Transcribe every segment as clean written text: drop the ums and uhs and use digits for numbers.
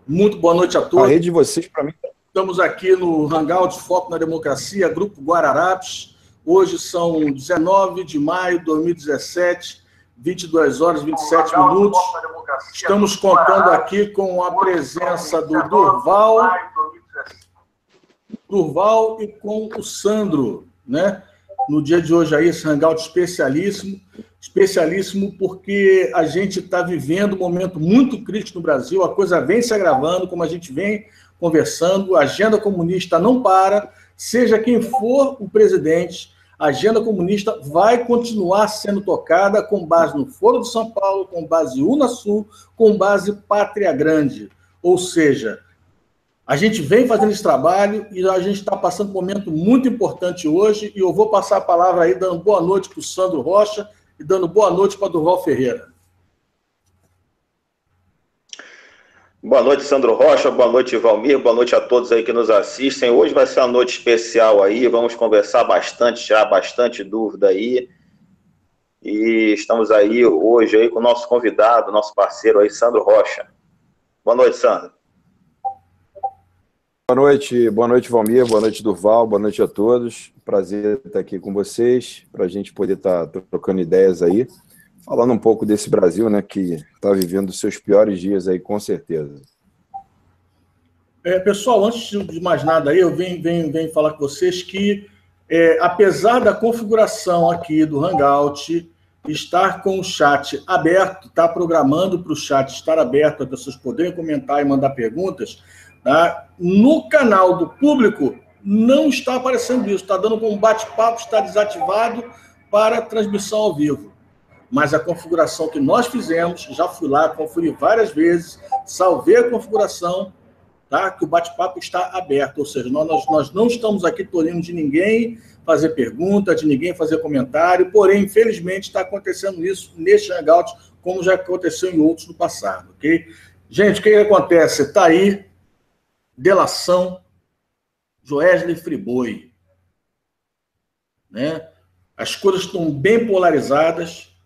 Muito boa noite a A todos. rede de vocês, para mim... Estamos aqui no Hangout Foco na Democracia, Grupo Guararapes. Hoje são 19 de maio de 2017, 22 horas e 27 minutos. Estamos contando aqui com a presença do Durval e com o Sandro, né? No dia de hoje aí, esse Hangout especialíssimo porque a gente está vivendo um momento muito crítico no Brasil, a coisa vem se agravando, como a gente vem conversando, a agenda comunista não para, seja quem for o presidente, a agenda comunista vai continuar sendo tocada com base no Foro de São Paulo, com base Unasul, com base Pátria Grande. Ou seja, a gente vem fazendo esse trabalho e a gente está passando um momento muito importante hoje e eu vou passar a palavra aí, dando boa noite para o Sandro Rocha e dando boa noite para Durval Ferreira. Boa noite, Sandro Rocha, boa noite, Valmir, boa noite a todos aí que nos assistem. Hoje vai ser uma noite especial aí, vamos conversar bastante, tirar bastante dúvida aí. E estamos aí hoje aí com o nosso convidado, nosso parceiro aí, Sandro Rocha. Boa noite, Sandro. Boa noite, Valmir, boa noite, Durval, boa noite a todos. Prazer estar aqui com vocês, para a gente poder estar trocando ideias aí, falando um pouco desse Brasil, né, que está vivendo os seus piores dias aí, com certeza. Pessoal, antes de mais nada aí, eu venho falar com vocês que, apesar da configuração aqui do Hangout estar com o chat aberto, está programando para o chat estar aberto, as pessoas poderem comentar e mandar perguntas, tá? No canal do público não está aparecendo isso, está dando como um bate-papo, está desativado para transmissão ao vivo. Mas a configuração que nós fizemos, já fui lá, conferi várias vezes, salvei a configuração, tá? Que o bate-papo está aberto, ou seja, nós não estamos aqui tolhindo de ninguém fazer pergunta, de ninguém fazer comentário, porém, infelizmente, está acontecendo isso neste Hangout, como já aconteceu em outros no passado, ok? Gente, o que acontece? Está aí, delação, Joesley Friboi, né? As coisas estão bem polarizadas.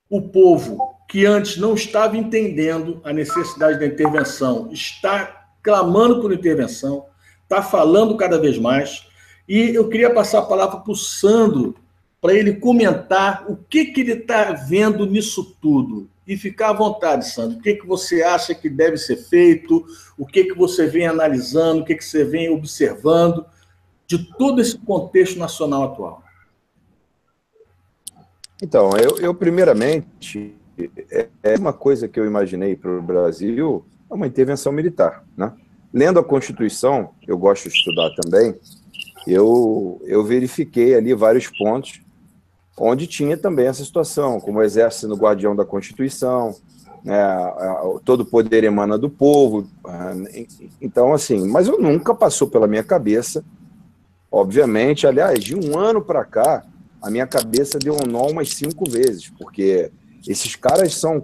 O povo que antes não estava entendendo a necessidade da intervenção está clamando por intervenção, está falando cada vez mais. E eu queria passar a palavra para o Sandro, para ele comentar o que ele está vendo nisso tudo. E ficar à vontade, Sandro. O que você acha que deve ser feito? O que você vem analisando? O que você vem observando de todo esse contexto nacional atual? Então, eu primeiramente, uma coisa que eu imaginei para o Brasil é uma intervenção militar, né? Lendo a Constituição, eu gosto de estudar também, eu verifiquei ali vários pontos onde tinha também essa situação, como o exército sendo guardião da Constituição, né, todo o poder emana do povo. Então, assim, mas eu nunca passou pela minha cabeça, obviamente, aliás, de um ano para cá, a minha cabeça deu um nó umas 5 vezes, porque esses caras são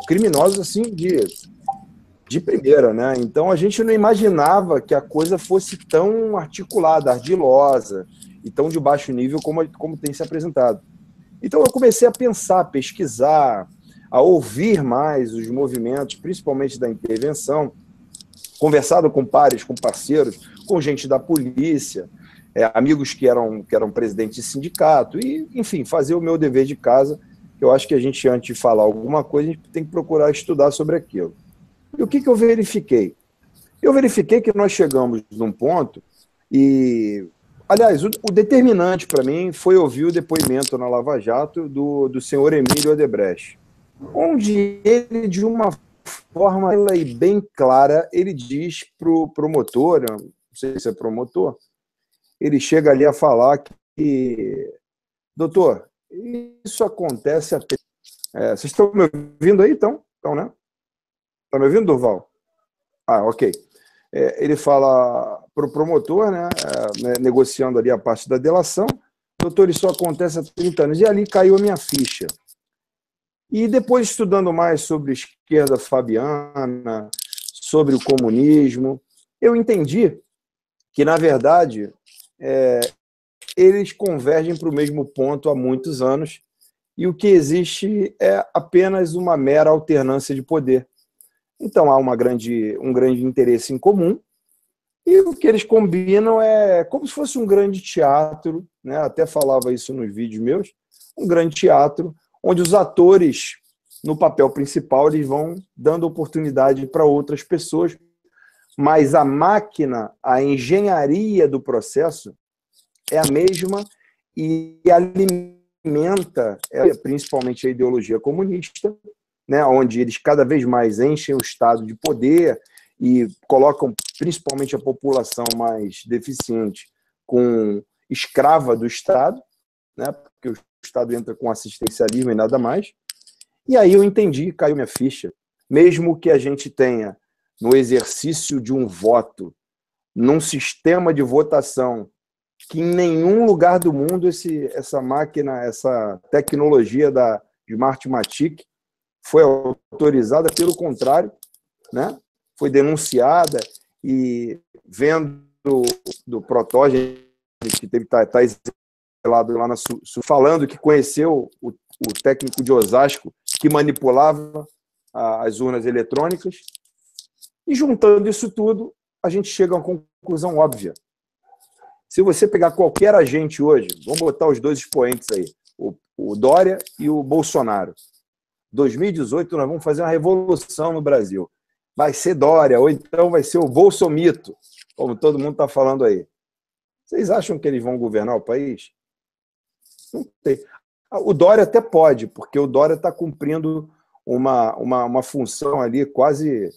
criminosos, assim, de primeira, né? Então, a gente não imaginava que a coisa fosse tão articulada, ardilosa, e tão de baixo nível como tem se apresentado. Então, eu comecei a pensar, a pesquisar, a ouvir mais os movimentos, principalmente da intervenção, conversado com pares, com parceiros, com gente da polícia, amigos que eram presidentes de sindicato, e, enfim, fazer o meu dever de casa, que eu acho que a gente, antes de falar alguma coisa, a gente tem que procurar estudar sobre aquilo. E o que eu verifiquei? Eu verifiquei que nós chegamos num ponto e, aliás, o determinante para mim foi ouvir o depoimento na Lava Jato do senhor Emílio Odebrecht, onde ele, de uma forma bem clara, ele diz para o promotor, não sei se é promotor, ele chega ali a falar que, doutor, isso acontece até... vocês estão me ouvindo aí, então, né? Está me ouvindo, Durval? Ok. Ele fala para o promotor, né, negociando ali a parte da delação, doutor, isso acontece há 30 anos. E ali caiu a minha ficha. E depois, estudando mais sobre esquerda fabiana, sobre o comunismo, eu entendi que, na verdade, eles convergem para o mesmo ponto há muitos anos, e o que existe é apenas uma mera alternância de poder. Então há um grande interesse em comum, e o que eles combinam é como se fosse um grande teatro, né? Até falava isso nos vídeos meus, um grande teatro, onde os atores, no papel principal, eles vão dando oportunidade para outras pessoas, mas a máquina, a engenharia do processo é a mesma e alimenta principalmente a ideologia comunista, né, onde eles cada vez mais enchem o Estado de poder e colocam principalmente a população mais deficiente com escrava do Estado, né, porque o Estado entra com assistencialismo e nada mais. E aí eu entendi, caiu minha ficha. Mesmo que a gente tenha, no exercício de um voto, num sistema de votação que em nenhum lugar do mundo essa máquina, essa tecnologia da Smartmatic foi autorizada, pelo contrário, né? Foi denunciada, e vendo do protógeno que teve tá exilado lá na Sul, falando que conheceu o técnico de Osasco que manipulava as urnas eletrônicas, e juntando isso tudo, a gente chega a uma conclusão óbvia. Se você pegar qualquer agente hoje, vamos botar os dois expoentes aí, o Dória e o Bolsonaro. 2018 nós vamos fazer uma revolução no Brasil. Vai ser Dória, ou então vai ser o Bolsomito, como todo mundo está falando aí. Vocês acham que eles vão governar o país? Não tem. O Dória até pode, porque o Dória está cumprindo uma função ali quase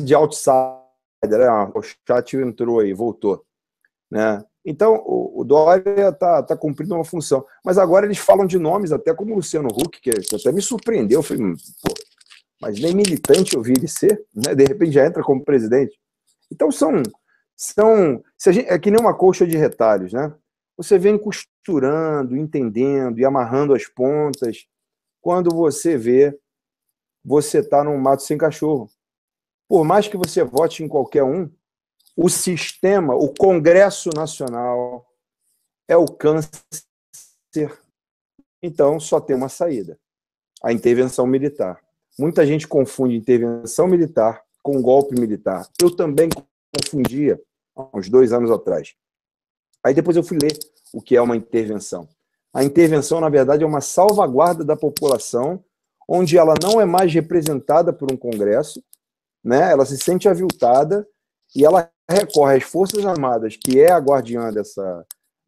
de outsider. Né? O chat entrou aí, voltou. Né? Então, o Dória está cumprindo uma função. Mas agora eles falam de nomes, até como o Luciano Huck, que até me surpreendeu. Eu falei, pô, mas nem militante eu vi ele ser, né? De repente já entra como presidente. Então é que nem uma colcha de retalhos, né? Você vem costurando, entendendo e amarrando as pontas. Quando você vê, você está num mato sem cachorro. Por mais que você vote em qualquer um, o sistema, o Congresso Nacional é o câncer. Então, só tem uma saída: a intervenção militar. Muita gente confunde intervenção militar com golpe militar. Eu também confundia há uns 2 anos atrás. Aí depois eu fui ler o que é uma intervenção. A intervenção, na verdade, é uma salvaguarda da população, onde ela não é mais representada por um Congresso, né? Ela se sente aviltada e ela recorre às Forças Armadas, que é a guardiã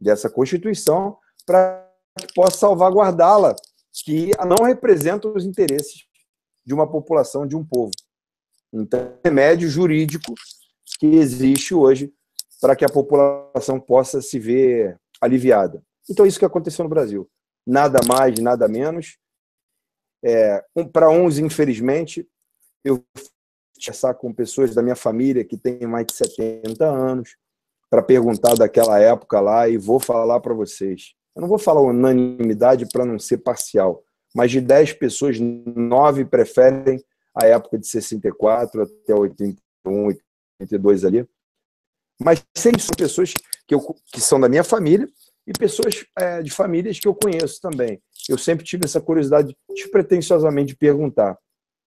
dessa Constituição, para que possa salvaguardá-la, que não representa os interesses de uma população, de um povo. Então, remédio jurídico que existe hoje para que a população possa se ver aliviada. Então, isso que aconteceu no Brasil. Nada mais, nada menos. Para uns, infelizmente, eu conversar com pessoas da minha família que têm mais de 70 anos para perguntar daquela época lá, e vou falar para vocês. Eu não vou falar unanimidade para não ser parcial, mas de 10 pessoas, 9 preferem a época de 64 até 81, 82 ali. Mas 6 são pessoas que são da minha família e pessoas de famílias que eu conheço também. Eu sempre tive essa curiosidade despretensiosamente de perguntar.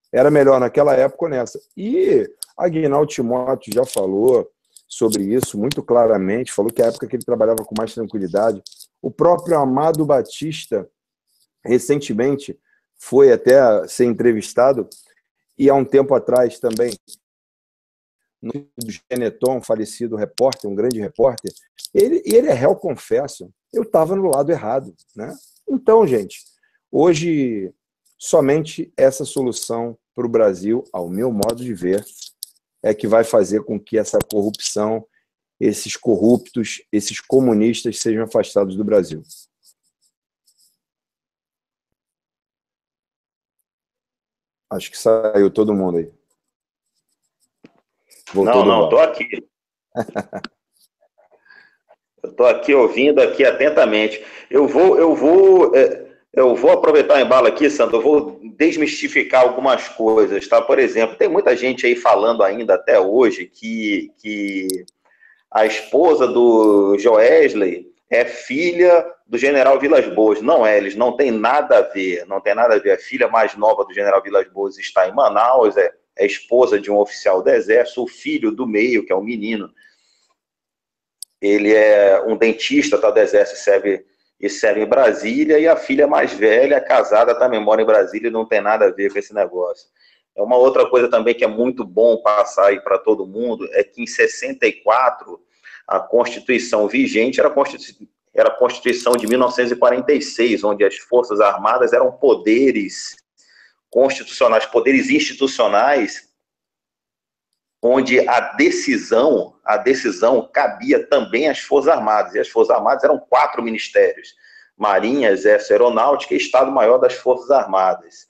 Era melhor naquela época ou nessa? E Aguinaldo Timóteo já falou sobre isso muito claramente, falou que a época que ele trabalhava com mais tranquilidade. O próprio Amado Batista, recentemente, foi até ser entrevistado, e há um tempo atrás também, no do Geneton, um falecido repórter, um grande repórter, ele é réu confesso. Eu estava no lado errado, né? Então, gente, hoje somente essa solução para o Brasil, ao meu modo de ver, é que vai fazer com que essa corrupção, esses corruptos, esses comunistas sejam afastados do Brasil. Acho que saiu todo mundo aí. Voltou não, estou aqui. Eu estou aqui ouvindo aqui atentamente. Eu vou aproveitar o embalo aqui, Sandro, eu vou desmistificar algumas coisas, tá? Por exemplo, tem muita gente aí falando ainda até hoje que a esposa do Joesley é filha do general Vilas Boas. Não é, eles não têm nada a ver, não tem nada a ver. A filha mais nova do general Vilas Boas está em Manaus, é esposa de um oficial do Exército. O filho do meio, que é um menino, ele é um dentista, tá, do Exército, serve em Brasília, e a filha mais velha, casada, também mora em Brasília, e não tem nada a ver com esse negócio. É uma outra coisa também que é muito bom passar aí para todo mundo, é que em 64, a Constituição vigente era a Constituição de 1946, onde as Forças Armadas eram poderes constitucionais, poderes institucionais, onde a decisão cabia também às Forças Armadas, e as Forças Armadas eram 4 ministérios: Marinha, Exército, Aeronáutica e Estado-Maior das Forças Armadas.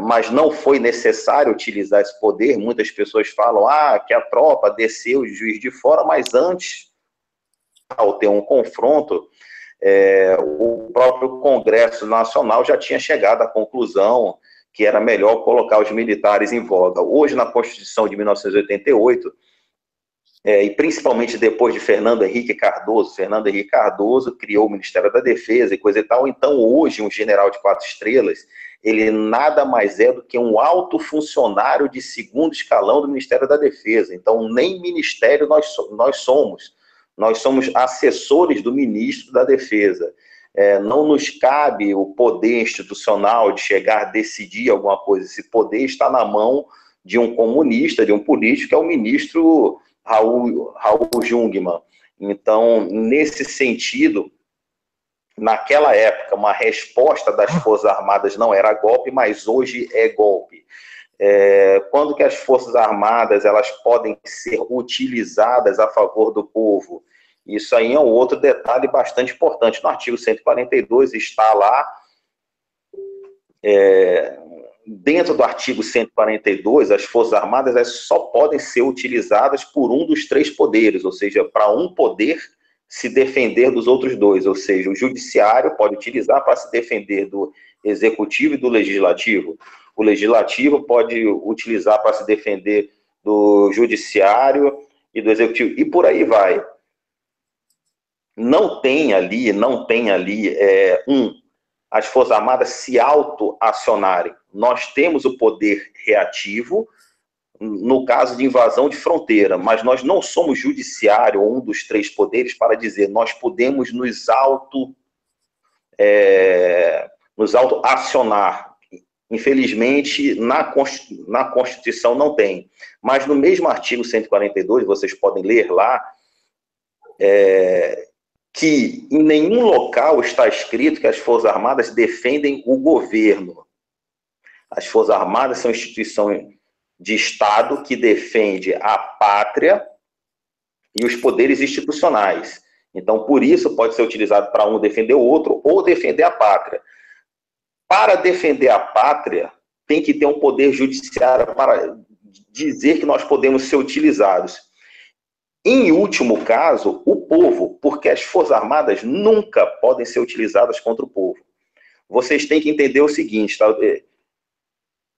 Mas não foi necessário utilizar esse poder. Muitas pessoas falam que a tropa desceu de Juiz de Fora, mas antes, ao ter um confronto, o próprio Congresso Nacional já tinha chegado à conclusão que era melhor colocar os militares em voga. Hoje, na Constituição de 1988, e principalmente depois de Fernando Henrique Cardoso criou o Ministério da Defesa e coisa e tal. Então, hoje, um general de 4 estrelas, ele nada mais é do que um alto funcionário de segundo escalão do Ministério da Defesa. Então, nem ministério nós somos. Nós somos assessores do ministro da Defesa. Não nos cabe o poder institucional de chegar a decidir alguma coisa. Esse poder está na mão de um comunista, de um político, que é o ministro Raul Jungmann. Então, nesse sentido, naquela época, uma resposta das Forças Armadas não era golpe, mas hoje é golpe. Quando que as Forças Armadas elas podem ser utilizadas a favor do povo? Isso aí é um outro detalhe bastante importante. No artigo 142 está lá, dentro do artigo 142, as Forças Armadas elas só podem ser utilizadas por um dos 3 poderes, ou seja, para um poder se defender dos outros 2, ou seja, o judiciário pode utilizar para se defender do executivo e do legislativo, o legislativo pode utilizar para se defender do judiciário e do executivo, e por aí vai. Não tem ali as Forças Armadas se autoacionarem. Nós temos o poder reativo no caso de invasão de fronteira, mas nós não somos judiciário ou um dos 3 poderes para dizer nós podemos nos autoacionar. Infelizmente, na Constituição não tem. Mas no mesmo artigo 142, vocês podem ler lá, que em nenhum local está escrito que as Forças Armadas defendem o governo. As Forças Armadas são instituições de Estado que defende a pátria e os poderes institucionais. Então, por isso, pode ser utilizado para um defender o outro ou defender a pátria. Para defender a pátria, tem que ter um poder judiciário para dizer que nós podemos ser utilizados. Em último caso, o povo, porque as Forças Armadas nunca podem ser utilizadas contra o povo. Vocês têm que entender o seguinte, tá?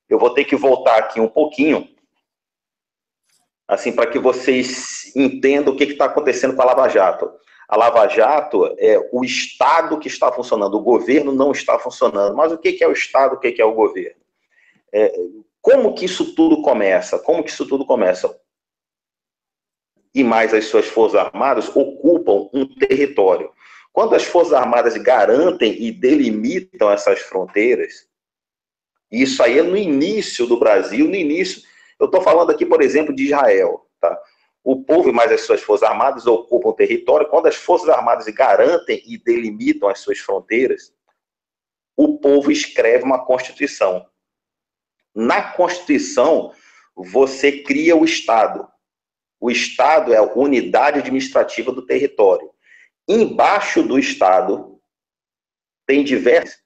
Eu vou ter que voltar aqui um pouquinho, assim, para que vocês entendam o que está acontecendo com a Lava Jato. A Lava Jato é o Estado que está funcionando, o governo não está funcionando. Mas o que é o Estado, o que é o governo? Como que isso tudo começa? E mais as suas Forças Armadas ocupam um território. Quando as Forças Armadas garantem e delimitam essas fronteiras, isso aí é no início do Brasil, eu estou falando aqui, por exemplo, de Israel, tá? O povo e mais as suas Forças Armadas ocupam o território. Quando as Forças Armadas garantem e delimitam as suas fronteiras, o povo escreve uma Constituição. Na Constituição, você cria o Estado. O Estado é a unidade administrativa do território. Embaixo do Estado, tem diversas.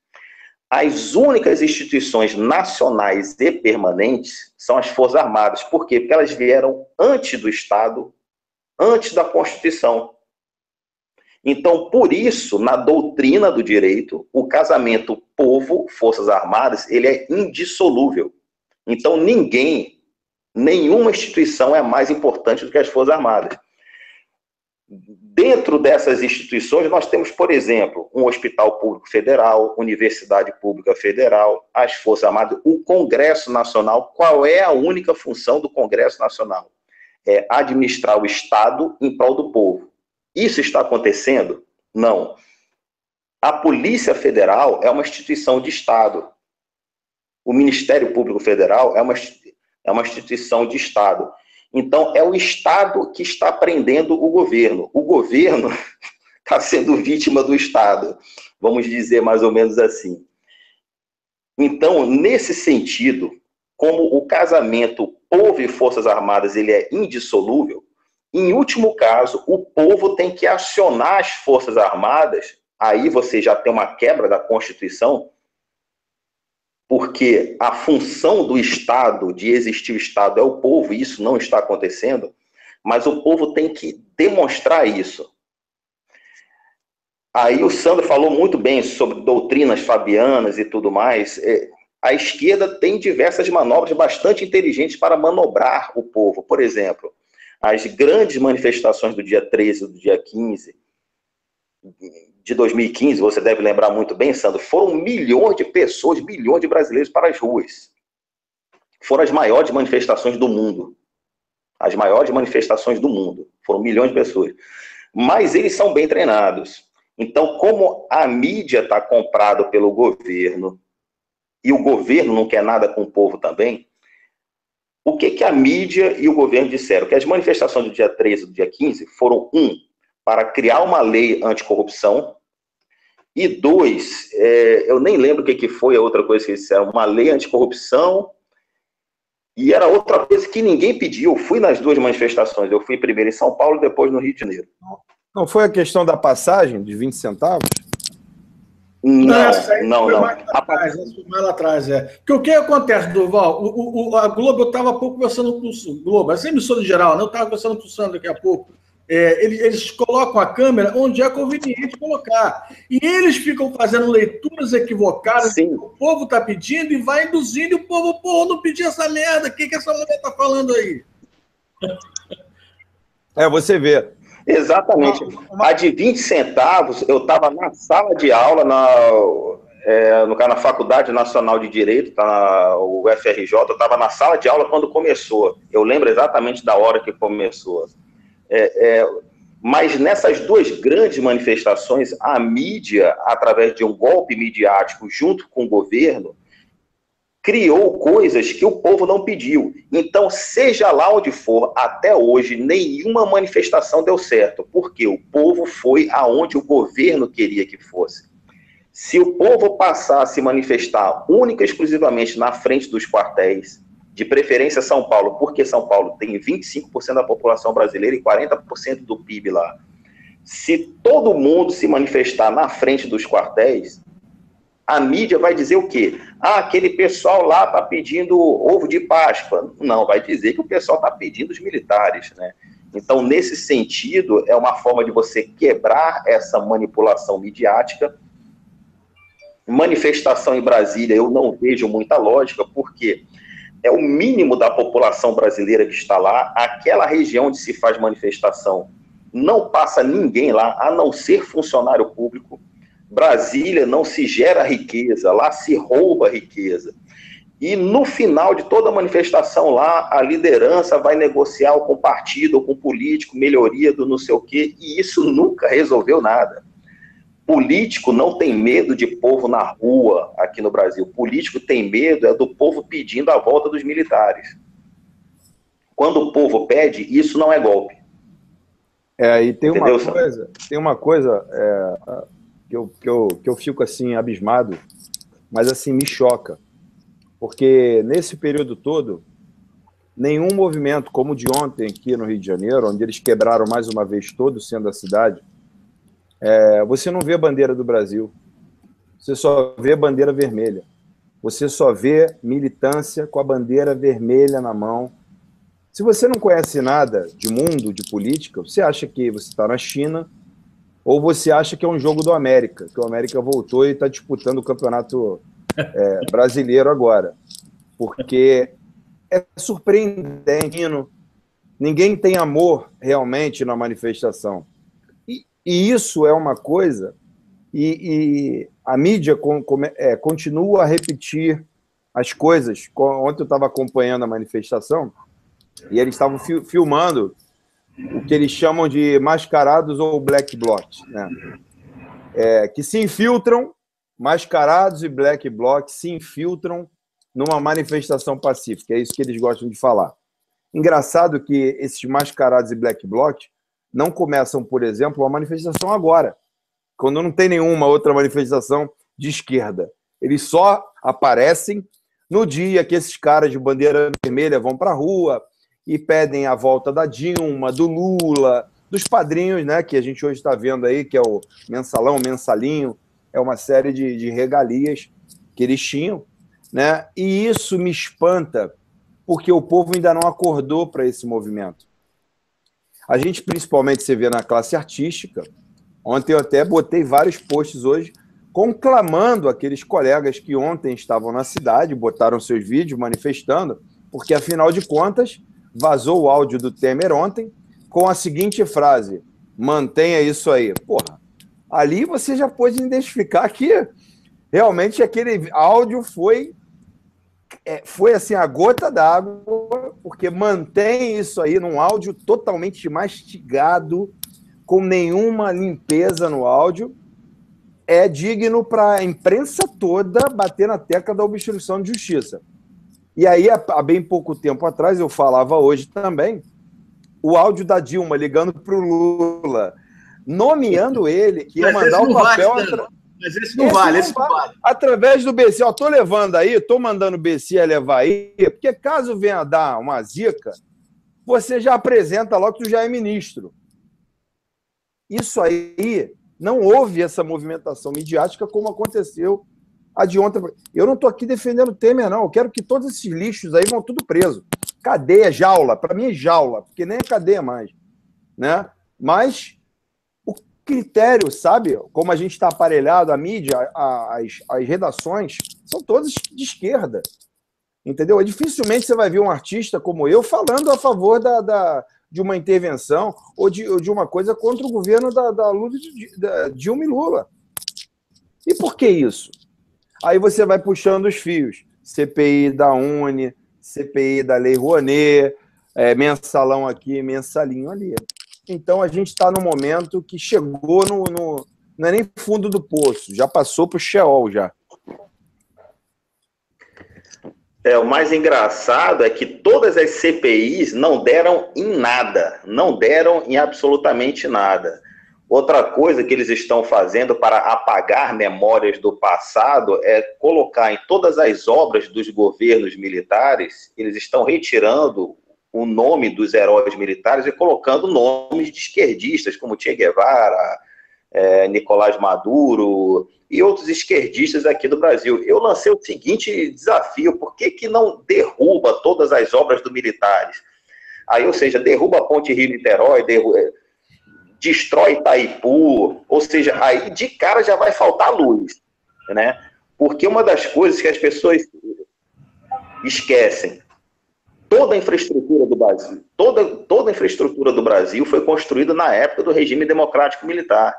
As únicas instituições nacionais e permanentes são as Forças Armadas. Por quê? Porque elas vieram antes do Estado, antes da Constituição. Então, por isso, na doutrina do direito, o casamento povo-Forças Armadas, ele é indissolúvel. Então, nenhuma instituição é mais importante do que as Forças Armadas. Dentro dessas instituições, nós temos, por exemplo, um hospital público federal, Universidade Pública Federal, as Forças Armadas, o Congresso Nacional. Qual é a única função do Congresso Nacional? É administrar o Estado em prol do povo. Isso está acontecendo? Não. A Polícia Federal é uma instituição de Estado. O Ministério Público Federal é uma instituição de Estado. Então, é o Estado que está prendendo o governo. O governo está sendo vítima do Estado, vamos dizer mais ou menos assim. Então, nesse sentido, como o casamento povo e Forças Armadas ele é indissolúvel, em último caso, o povo tem que acionar as Forças Armadas, aí você já tem uma quebra da Constituição, porque a função do Estado, de existir o Estado, é o povo, e isso não está acontecendo, mas o povo tem que demonstrar isso. Aí o Sandro falou muito bem sobre doutrinas fabianas e tudo mais. A esquerda tem diversas manobras bastante inteligentes para manobrar o povo. Por exemplo, as grandes manifestações do dia 13 e do dia 15 de 2015, você deve lembrar muito bem, Sandro, foram milhões de pessoas, milhões de brasileiros para as ruas. Foram as maiores manifestações do mundo. As maiores manifestações do mundo. Foram milhões de pessoas. Mas eles são bem treinados. Então, como a mídia está comprada pelo governo, e o governo não quer nada com o povo também, o que a mídia e o governo disseram? Que as manifestações do dia 13 e do dia 15 foram, para criar uma lei anticorrupção, e 2, eu nem lembro o que foi a outra coisa que eles disseram, uma lei anticorrupção, e era outra coisa que ninguém pediu. Eu fui nas duas manifestações, eu fui primeiro em São Paulo, depois no Rio de Janeiro. Não foi a questão da passagem de 20 centavos? Não. Mais lá atrás, Porque o que acontece, Durval? A Globo, eu estava há pouco conversando com o Globo, essa emissora em geral, né? Eu estava conversando com o Sandro daqui a pouco. Eles colocam a câmera onde é conveniente colocar. E eles ficam fazendo leituras equivocadas que o povo está pedindo e vai induzindo o povo, não pedir essa merda. O que essa mulher está falando aí? Você vê. Exatamente. A de 20 centavos, eu estava na sala de aula, na Faculdade Nacional de Direito, o UFRJ, eu estava na sala de aula quando começou. Eu lembro exatamente da hora que começou. Mas nessas duas grandes manifestações, a mídia, através de um golpe midiático junto com o governo, criou coisas que o povo não pediu. Então, seja lá onde for, até hoje, nenhuma manifestação deu certo, porque o povo foi aonde o governo queria que fosse. Se o povo passar a se manifestar única e exclusivamente na frente dos quartéis, de preferência São Paulo, porque São Paulo tem 25% da população brasileira e 40% do PIB lá. Se todo mundo se manifestar na frente dos quartéis, a mídia vai dizer o quê? Aquele pessoal lá está pedindo ovo de Páscoa. Não, vai dizer que o pessoal está pedindo os militares, né? Então, nesse sentido, é uma forma de você quebrar essa manipulação midiática. Manifestação em Brasília, eu não vejo muita lógica, porque é o mínimo da população brasileira que está lá. Aquela região onde se faz manifestação, não passa ninguém lá, a não ser funcionário público. Brasília não se gera riqueza, lá se rouba riqueza. E no final de toda a manifestação lá, a liderança vai negociar com o partido ou com o político, melhoria do não sei o quê, e isso nunca resolveu nada. Político não tem medo de povo na rua aqui no Brasil. Político tem medo do povo pedindo a volta dos militares. Quando o povo pede, isso não é golpe. E tem uma coisa que eu fico assim abismado, mas assim me choca, porque nesse período todo nenhum movimento como o de ontem aqui no Rio de Janeiro, onde eles quebraram mais uma vez todo o centro da cidade, você não vê a bandeira do Brasil, você só vê a bandeira vermelha, você só vê militância com a bandeira vermelha na mão. Se você não conhece nada de mundo, de política, você acha que você está na China, ou você acha que é um jogo do América, que o América voltou e está disputando o campeonato brasileiro agora. Porque é surpreendente, ninguém tem amor realmente na manifestação. E isso é uma coisa, e a mídia continua a repetir as coisas. Ontem eu estava acompanhando a manifestação e eles estavam filmando o que eles chamam de mascarados ou black bloc, né? Que se infiltram, mascarados e black bloc se infiltram numa manifestação pacífica. É isso que eles gostam de falar. Engraçado que esses mascarados e black bloc não começam, por exemplo, uma manifestação agora, quando não tem nenhuma outra manifestação de esquerda. Eles só aparecem no dia que esses caras de bandeira vermelha vão para a rua e pedem a volta da Dilma, do Lula, dos padrinhos, né, que a gente hoje está vendo aí, que é o mensalão, mensalinho, é uma série de regalias que eles tinham, né? E isso me espanta, porque o povo ainda não acordou para esse movimento. A gente, principalmente, você vê na classe artística, ontem eu até botei vários posts hoje, conclamando aqueles colegas que ontem estavam na cidade, botaram seus vídeos manifestando, porque, afinal de contas, vazou o áudio do Temer ontem com a seguinte frase: mantenha isso aí. Porra, ali você já pôde identificar que realmente aquele áudio foi assim, a gota d'água, porque mantém isso aí num áudio totalmente mastigado, com nenhuma limpeza no áudio, é digno para a imprensa toda bater na tecla da obstrução de justiça. E aí, há bem pouco tempo atrás, eu falava hoje também, o áudio da Dilma ligando para o Lula, nomeando ele, que ia mandar o papel... Mas esse não vale, esse não vale. Através do BC, ó, tô levando aí, tô mandando o BC a levar aí, porque caso venha dar uma zica, você já apresenta logo que tu já é ministro. Isso aí, não houve essa movimentação midiática como aconteceu a de ontem. Eu não tô aqui defendendo o Temer, não. Eu quero que todos esses lixos aí vão tudo preso. Cadeia, jaula. Para mim é jaula, porque nem é cadeia mais, né? Mas critério, sabe? Como a gente está aparelhado, a mídia, as redações, são todas de esquerda. Entendeu? Dificilmente você vai ver um artista como eu falando a favor de uma intervenção ou de uma coisa contra o governo da Dilma e Lula. E por que isso? Aí você vai puxando os fios. CPI da Uni, CPI da Lei Rouanet, mensalão aqui, mensalinho ali. Então, a gente está no momento que chegou não é nem fundo do poço, já passou para o Sheol, já. O mais engraçado é que todas as CPIs não deram em nada, não deram em absolutamente nada. Outra coisa que eles estão fazendo para apagar memórias do passado é colocar em todas as obras dos governos militares, eles estão retirando o nome dos heróis militares e colocando nomes de esquerdistas, como Che Guevara, Nicolás Maduro e outros esquerdistas aqui do Brasil. Eu lancei o seguinte desafio: por que não derruba todas as obras do militares? Aí, ou seja, derruba a Ponte Rio-Niterói, destrói Itaipu, ou seja, aí de cara já vai faltar luz, né? Porque uma das coisas que as pessoas esquecem, toda a infraestrutura do Brasil, toda a infraestrutura do Brasil foi construída na época do regime democrático militar.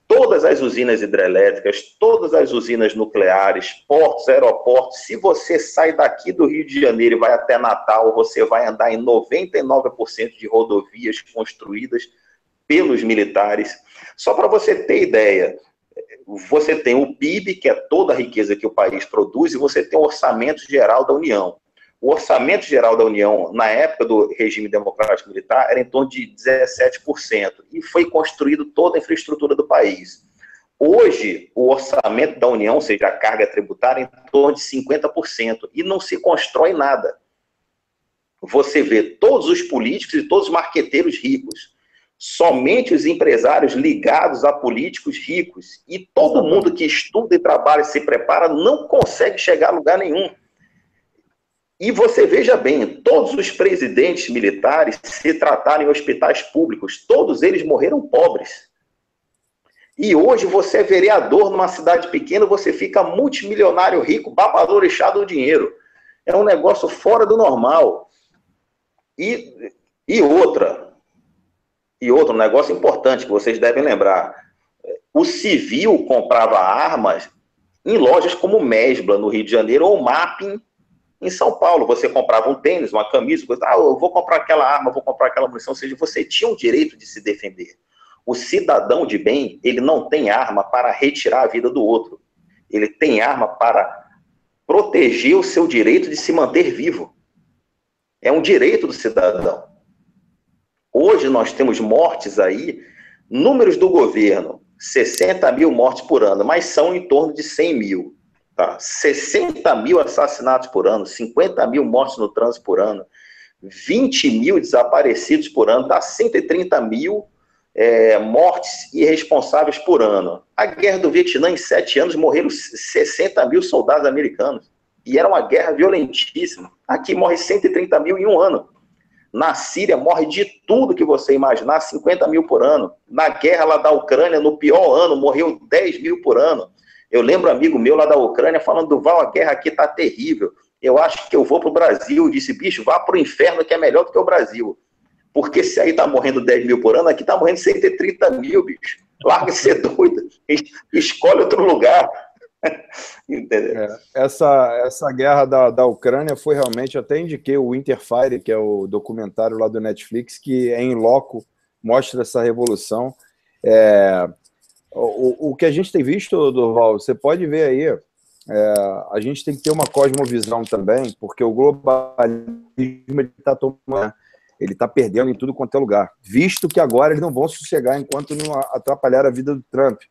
Todas as usinas hidrelétricas, todas as usinas nucleares, portos, aeroportos, se você sai daqui do Rio de Janeiro e vai até Natal, você vai andar em 99% de rodovias construídas pelos militares. Só para você ter ideia, você tem o PIB, que é toda a riqueza que o país produz, e você tem o Orçamento Geral da União. O Orçamento Geral da União, na época do regime democrático militar, era em torno de 17%, e foi construído toda a infraestrutura do país. Hoje, o orçamento da União, ou seja, a carga tributária, é em torno de 50%, e não se constrói nada. Você vê todos os políticos e todos os marqueteiros ricos, somente os empresários ligados a políticos ricos, e todo mundo que estuda e trabalha e se prepara não consegue chegar a lugar nenhum. E você veja bem, todos os presidentes militares se trataram em hospitais públicos, todos eles morreram pobres. E hoje você é vereador numa cidade pequena, você fica multimilionário rico, babalorixado do dinheiro. É um negócio fora do normal. E outra, E outro negócio importante que vocês devem lembrar, o civil comprava armas em lojas como Mesbla, no Rio de Janeiro, ou Mapping, em São Paulo. Você comprava um tênis, uma camisa, coisa, eu vou comprar aquela arma, vou comprar aquela munição, ou seja, você tinha o direito de se defender. O cidadão de bem, ele não tem arma para retirar a vida do outro. Ele tem arma para proteger o seu direito de se manter vivo. É um direito do cidadão. Hoje nós temos mortes aí, números do governo, 60 mil mortes por ano, mas são em torno de 100 mil. Tá? 60 mil assassinatos por ano, 50 mil mortes no trânsito por ano, 20 mil desaparecidos por ano, tá? 130 mil mortes irresponsáveis por ano. A guerra do Vietnã, em 7 anos, morreram 60 mil soldados americanos. E era uma guerra violentíssima. Aqui morre 130 mil em um ano. Na Síria morre de tudo que você imaginar, 50 mil por ano. Na guerra lá da Ucrânia, no pior ano, morreu 10 mil por ano. Eu lembro um amigo meu lá da Ucrânia falando, Duval, a guerra aqui tá terrível. Eu acho que eu vou pro Brasil. Eu disse, bicho, vá pro inferno que é melhor do que o Brasil. Porque se aí tá morrendo 10 mil por ano, aqui tá morrendo 130 mil, bicho. Larga de ser doido. Escolhe outro lugar. Entendeu? Essa guerra da Ucrânia foi realmente, até indiquei o Winterfire, que é o documentário lá do Netflix, que em loco mostra essa revolução. O que a gente tem visto, Durval, você pode ver aí, a gente tem que ter uma cosmovisão também, porque o globalismo está tomando, ele está perdendo em tudo quanto é lugar, visto que agora eles não vão sossegar enquanto não atrapalhar a vida do Trump.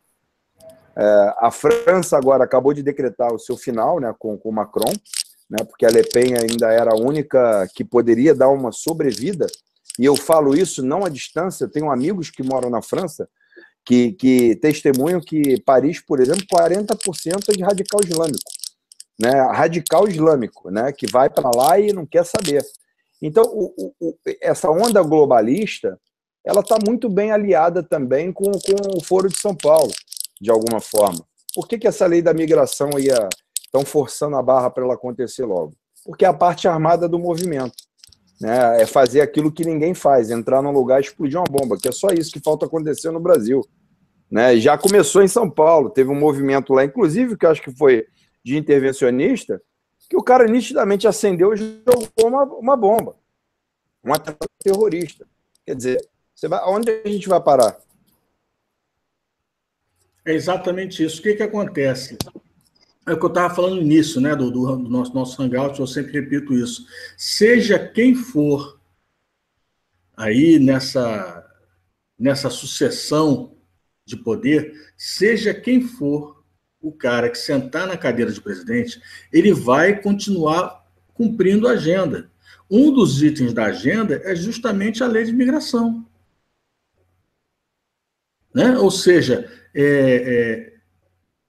A França agora acabou de decretar o seu final, né, com o Macron, né, porque a Le Pen ainda era a única que poderia dar uma sobrevida, e eu falo isso não à distância, eu tenho amigos que moram na França, que testemunham que Paris, por exemplo, 40% é de radical islâmico, né, radical islâmico, né, que vai para lá e não quer saber. Então, essa onda globalista, ela está muito bem aliada também com o Foro de São Paulo, de alguma forma. Por que essa lei da migração estão forçando a barra para ela acontecer logo? Porque é a parte armada do movimento, né? É fazer aquilo que ninguém faz, entrar num lugar e explodir uma bomba, que é só isso que falta acontecer no Brasil, né? Já começou em São Paulo, teve um movimento lá, inclusive, que eu acho que foi de intervencionista, que o cara nitidamente acendeu e jogou uma bomba, um atentado terrorista. Quer dizer, onde a gente vai parar? É exatamente isso. O que acontece? É o que eu estava falando no início, né, do nosso hangout, eu sempre repito isso. Seja quem for aí nessa sucessão de poder, seja quem for o cara que sentar na cadeira de presidente, ele vai continuar cumprindo a agenda. Um dos itens da agenda é justamente a lei de imigração. Né? Ou seja,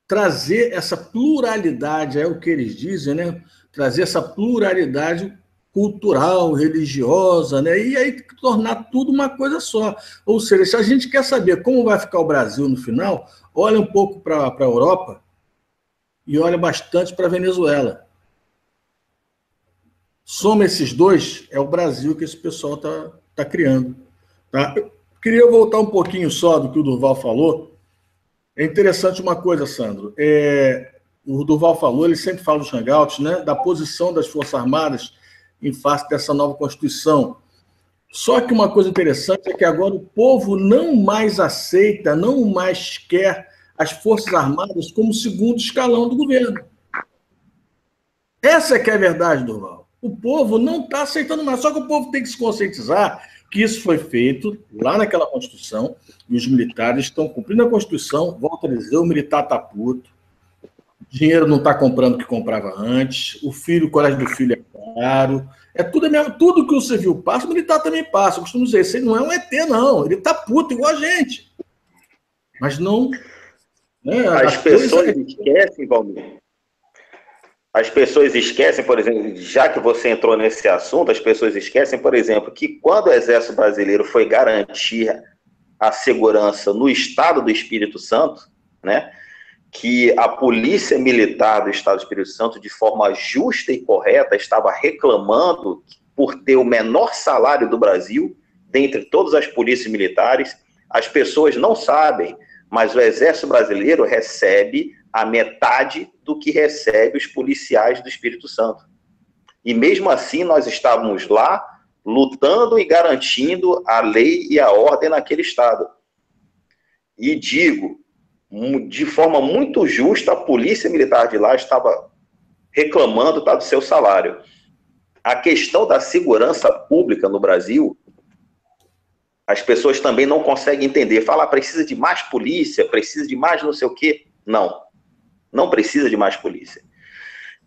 trazer essa pluralidade, é o que eles dizem, né? Trazer essa pluralidade cultural, religiosa, né? E aí tornar tudo uma coisa só. Ou seja, se a gente quer saber como vai ficar o Brasil no final, olha um pouco para a Europa e olha bastante para a Venezuela. Soma esses dois, é o Brasil que esse pessoal tá criando. Tá? Eu queria voltar um pouquinho só do que o Durval falou. É interessante uma coisa, Sandro. O Durval falou, ele sempre fala dos hangouts, né, da posição das Forças Armadas em face dessa nova Constituição. Só que uma coisa interessante é que agora o povo não mais aceita, não mais quer as Forças Armadas como segundo escalão do governo. Essa é que é a verdade, Durval. O povo não está aceitando mais, só que o povo tem que se conscientizar que isso foi feito lá naquela Constituição e os militares estão cumprindo a Constituição. Volto a dizer, o militar está puto, o dinheiro não está comprando o que comprava antes, o colégio do filho é caro, tudo mesmo, tudo que o civil passa, o militar também passa. Eu costumo dizer, esse não é um ET, não, ele está puto igual a gente. Mas não... Né, as pessoas esquecem, Valmir. As pessoas esquecem, por exemplo, já que você entrou nesse assunto, as pessoas esquecem, por exemplo, que quando o Exército Brasileiro foi garantir a segurança no Estado do Espírito Santo, né, que a Polícia Militar do Estado do Espírito Santo, de forma justa e correta, estava reclamando por ter o menor salário do Brasil, dentre todas as polícias militares. As pessoas não sabem, mas o Exército Brasileiro recebe a metade do que recebe os policiais do Espírito Santo. E mesmo assim nós estávamos lá lutando e garantindo a lei e a ordem naquele estado. E digo, de forma muito justa, a polícia militar de lá estava reclamando do seu salário. A questão da segurança pública no Brasil, as pessoas também não conseguem entender. Fala, precisa de mais polícia, precisa de mais não sei o quê. Não, não precisa de mais polícia.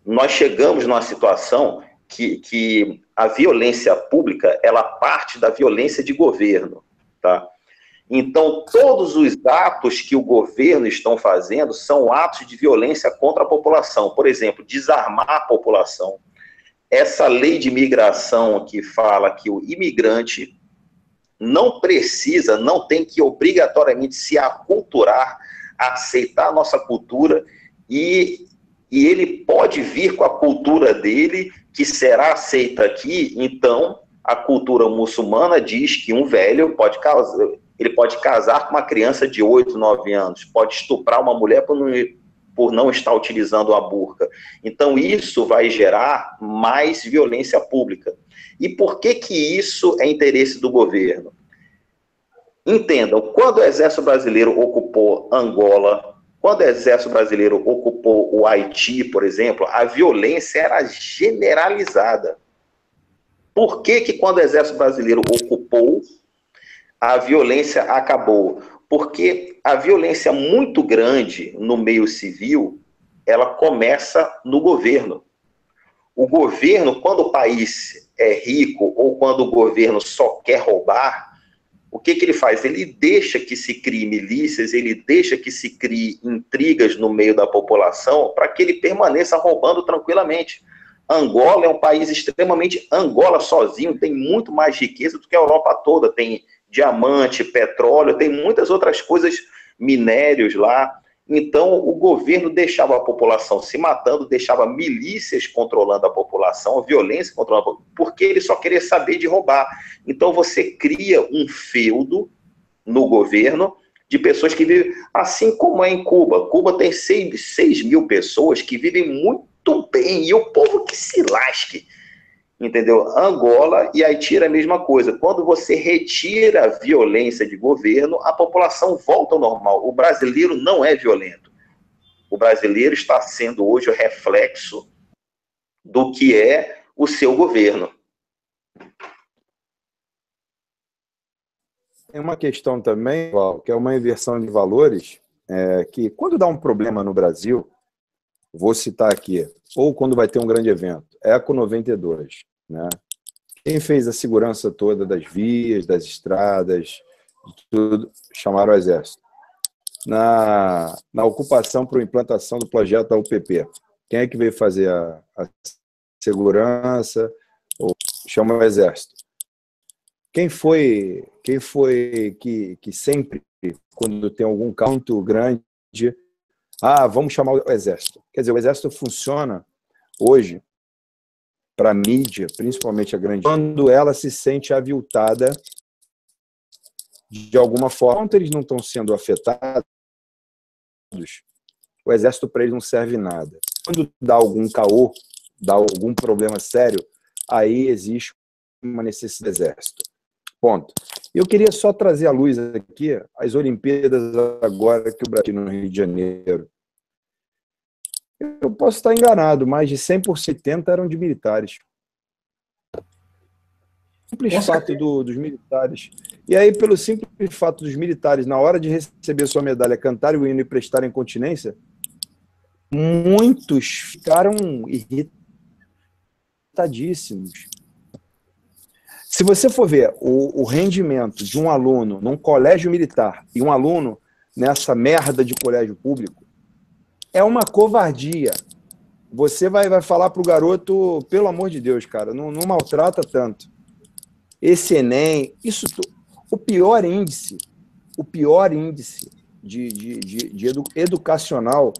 Nós chegamos numa situação que a violência pública, ela parte da violência de governo, tá? Então, todos os atos que o governo estão fazendo são atos de violência contra a população. Por exemplo, desarmar a população. Essa lei de imigração que fala que o imigrante não precisa, não tem que obrigatoriamente se aculturar, aceitar a nossa cultura, e ele pode vir com a cultura dele, que será aceita aqui. Então, a cultura muçulmana diz que um velho pode casar com uma criança de 8, 9 anos, pode estuprar uma mulher por não estar utilizando a burca. Então, isso vai gerar mais violência pública. E por que isso é interesse do governo? Entendam, quando o Exército Brasileiro ocupou Angola, quando o Exército Brasileiro ocupou o Haiti, por exemplo, a violência era generalizada. Por que quando o Exército Brasileiro ocupou, a violência acabou? Porque a violência muito grande no meio civil, ela começa no governo. O governo, quando o país é rico ou quando o governo só quer roubar, o que ele faz? Ele deixa que se crie milícias, ele deixa que se crie intrigas no meio da população para que ele permaneça roubando tranquilamente. Angola é um país extremamente... Angola sozinho tem muito mais riqueza do que a Europa toda. Tem diamante, petróleo, tem muitas outras coisas, minérios lá. Então, o governo deixava a população se matando, deixava milícias controlando a população, violência controlando a população, porque ele só queria saber de roubar. Então, você cria um feudo no governo de pessoas que vivem, assim como é em Cuba. Cuba tem 6 mil pessoas que vivem muito bem, e o povo que se lasque. Entendeu? Angola e Haiti é a mesma coisa. Quando você retira a violência de governo, a população volta ao normal. O brasileiro não é violento. O brasileiro está sendo hoje o reflexo do que é o seu governo. Tem uma questão também, que é uma inversão de valores, que quando dá um problema no Brasil, vou citar aqui, ou quando vai ter um grande evento, Eco 92, né? Quem fez a segurança toda das vias, das estradas, de tudo, chamaram o Exército. Na ocupação para a implantação do projeto da UPP, quem é que veio fazer a segurança? Chama o Exército. Quem foi que sempre, quando tem algum canto grande, vamos chamar o Exército? Quer dizer, o Exército funciona hoje para a mídia, principalmente a grande, quando ela se sente aviltada de alguma forma. Enquanto eles não estão sendo afetados, o Exército para eles não serve nada. Quando dá algum caô, dá algum problema sério, aí existe uma necessidade do Exército. Ponto. Eu queria só trazer à luz aqui as Olimpíadas agora que o Brasil no Rio de Janeiro. Eu posso estar enganado, mais de 100% eram de militares. Simples fato dos militares. E aí, pelo simples fato dos militares, na hora de receber sua medalha, cantarem o hino e prestarem continência, muitos ficaram irritadíssimos. Se você for ver o rendimento de um aluno num colégio militar e um aluno nessa merda de colégio público, é uma covardia. Você vai falar para o garoto, pelo amor de Deus, cara, não maltrata tanto. Esse Enem, o pior índice educacional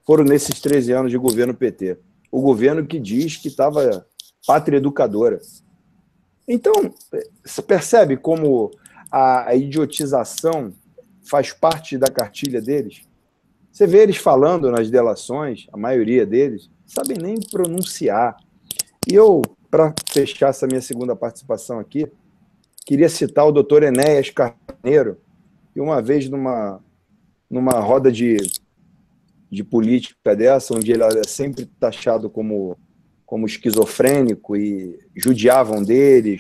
foram nesses 13 anos de governo PT. O governo que diz que estava pátria educadora. Então, você percebe como a idiotização faz parte da cartilha deles? Você vê eles falando nas delações, a maioria deles, não sabem nem pronunciar. E eu, para fechar essa minha segunda participação aqui, queria citar o doutor Enéas Carneiro, que uma vez numa roda de política dessa, onde ele era sempre taxado como esquizofrênico e judiavam dele,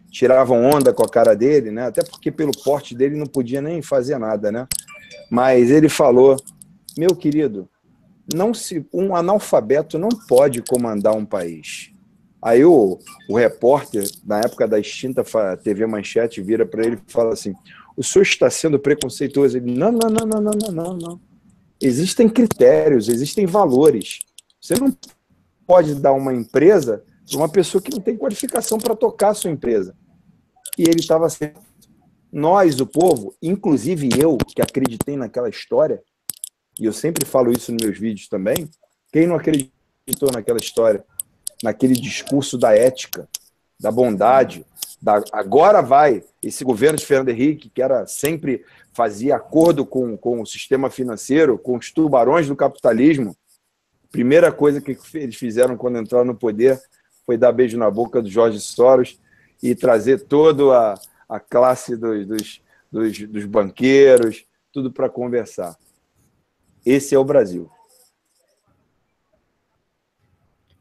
tiravam onda com a cara dele, né? Até porque pelo porte dele não podia nem fazer nada, né? Mas ele falou, meu querido, um analfabeto não pode comandar um país. Aí o repórter, na época da extinta TV Manchete, vira para ele e fala assim, o senhor está sendo preconceituoso. Ele, não. Existem critérios, existem valores. Você não pode dar uma empresa para uma pessoa que não tem qualificação para tocar a sua empresa. E ele estava certo. Nós, o povo, inclusive eu, que acreditei naquela história, e eu sempre falo isso nos meus vídeos também, quem não acreditou naquela história, naquele discurso da ética, da bondade, agora vai, esse governo de Fernando Henrique, que sempre fazia acordo com o sistema financeiro, com os tubarões do capitalismo, a primeira coisa que eles fizeram quando entraram no poder foi dar beijo na boca do Jorge Soros e trazer toda a classe dos banqueiros, tudo para conversar. Esse é o Brasil.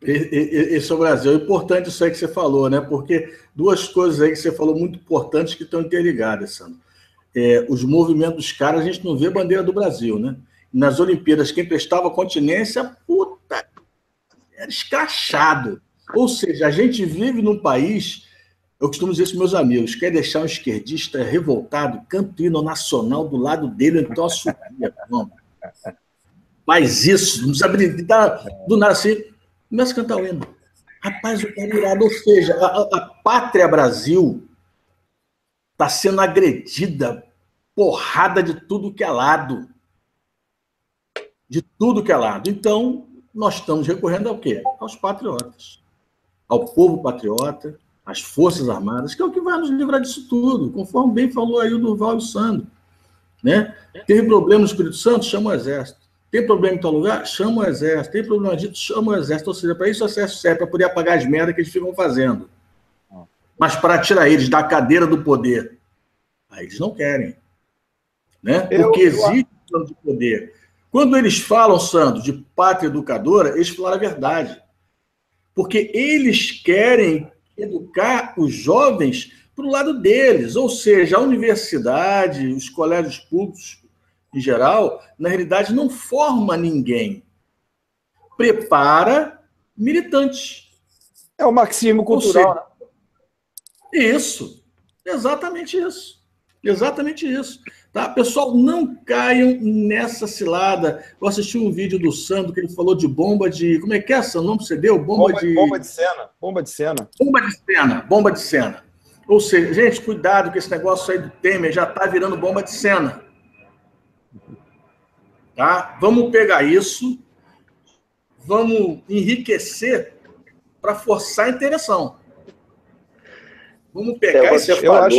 Esse é o Brasil. É importante isso aí que você falou, né? Porque duas coisas aí que você falou muito importantes que estão interligadas, Sandro. Os movimentos dos caras, a gente não vê bandeira do Brasil, né? Nas Olimpíadas, quem prestava continência, puta, era escrachado. Ou seja, a gente vive num país, eu costumo dizer isso para meus amigos, quer deixar um esquerdista revoltado, canto hino nacional do lado dele, então assumia. Mas isso, não precisa brincar do nada assim, começa a cantar o hino. Rapaz, o cara irado. Ou seja, a pátria Brasil está sendo agredida, porrada de tudo que é lado. De tudo que é lado. Então, nós estamos recorrendo ao quê? Aos patriotas. Ao povo patriota, às Forças Armadas, que é o que vai nos livrar disso tudo, conforme bem falou aí o Durval e o Sandro. Né? Teve problema no Espírito Santo? Chama o Exército. Tem problema em tal lugar? Chama o Exército. Tem problema dito? Chama o Exército. Ou seja, para isso o Exército serve, para poder apagar as merdas que eles ficam fazendo. Mas para tirar eles da cadeira do poder, aí eles não querem. Né? Porque existe um plano de poder. Quando eles falam, Sandro, de pátria educadora, eles falaram a verdade. Porque eles querem educar os jovens para o lado deles. Ou seja, a universidade, os colégios públicos, em geral, na realidade, não forma ninguém. Prepara militantes. É o marxismo cultural, né? Isso. Exatamente isso. Exatamente isso. Tá? Pessoal, não caiam nessa cilada. Eu assisti um vídeo do Sandro que ele falou de bomba de... Como é que é esse nome que você deu? Bomba de cena. Bomba de cena. Bomba de cena. Ou seja, gente, cuidado que esse negócio aí do Temer já está virando bomba de cena. Tá? Vamos pegar isso, vamos enriquecer para forçar a interação. Vamos pegar esse eu acho,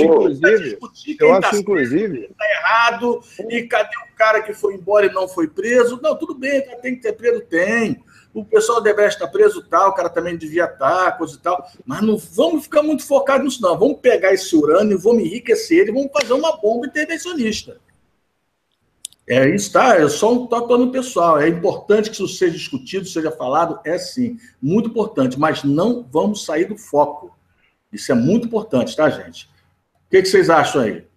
inclusive, está errado, e cadê o cara que foi embora e não foi preso? Não, tudo bem, o cara tem que ter preso, tem. O pessoal do Debrecht está preso, tal, o cara também devia estar, coisa e tal. Mas não vamos ficar muito focados nisso, não. Vamos pegar esse urânio, vamos enriquecer ele, vamos fazer uma bomba intervencionista. É isso, tá? É só um toque pessoal. É importante que isso seja discutido, seja falado, é sim, muito importante, mas não vamos sair do foco. Isso é muito importante, tá, gente? O que vocês acham aí?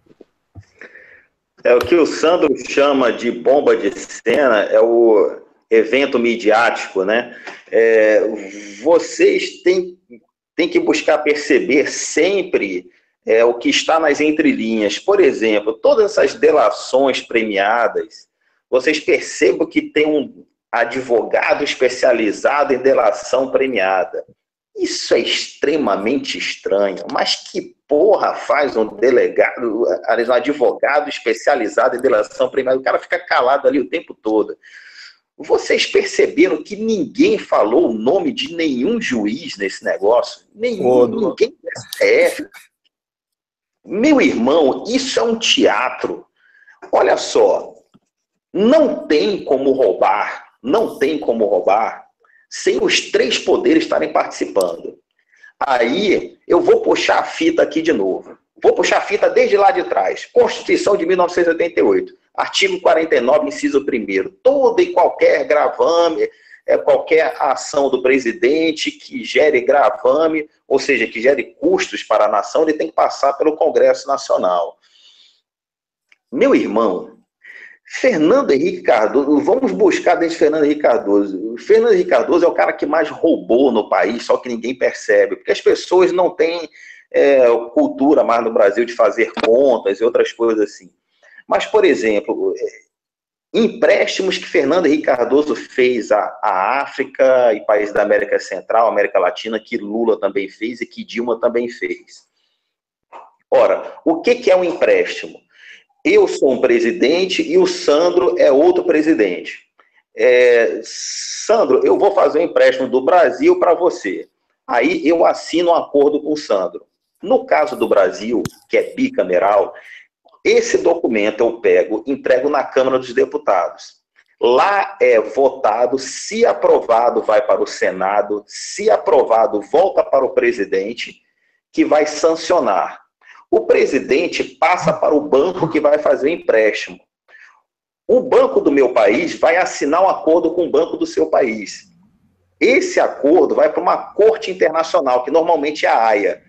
É o que o Sandro chama de bomba de cena, é o evento midiático, né? Vocês têm que buscar perceber sempre o que está nas entrelinhas. Por exemplo, todas essas delações premiadas, vocês percebam que tem um advogado especializado em delação premiada. Isso é extremamente estranho, mas que porra faz um advogado especializado em delação premiada? O cara fica calado ali o tempo todo. Vocês perceberam que ninguém falou o nome de nenhum juiz nesse negócio? Ninguém do STF. Meu irmão, isso é um teatro. Olha só, não tem como roubar sem os três poderes estarem participando. Aí, eu vou puxar a fita aqui de novo. Vou puxar a fita desde lá de trás. Constituição de 1988, artigo 49, inciso 1º. Toda e qualquer gravame, qualquer ação do presidente que gere gravame, ou seja, que gere custos para a nação, ele tem que passar pelo Congresso Nacional. Meu irmão, Fernando Henrique Cardoso, vamos buscar dentro de Fernando Henrique Cardoso. Fernando Henrique Cardoso é o cara que mais roubou no país, só que ninguém percebe, porque as pessoas não têm cultura mais no Brasil de fazer contas e outras coisas assim. Mas, por exemplo, empréstimos que Fernando Henrique Cardoso fez à África e países da América Central, América Latina, que Lula também fez e que Dilma também fez. Ora, o que é um empréstimo? Eu sou um presidente e o Sandro é outro presidente. Sandro, eu vou fazer um empréstimo do Brasil para você. Aí eu assino um acordo com o Sandro. No caso do Brasil, que é bicameral, esse documento eu pego, entrego na Câmara dos Deputados. Lá é votado, se aprovado vai para o Senado, se aprovado volta para o presidente, que vai sancionar. O presidente passa para o banco que vai fazer o empréstimo. O banco do meu país vai assinar um acordo com o banco do seu país. Esse acordo vai para uma corte internacional, que normalmente é a Haia.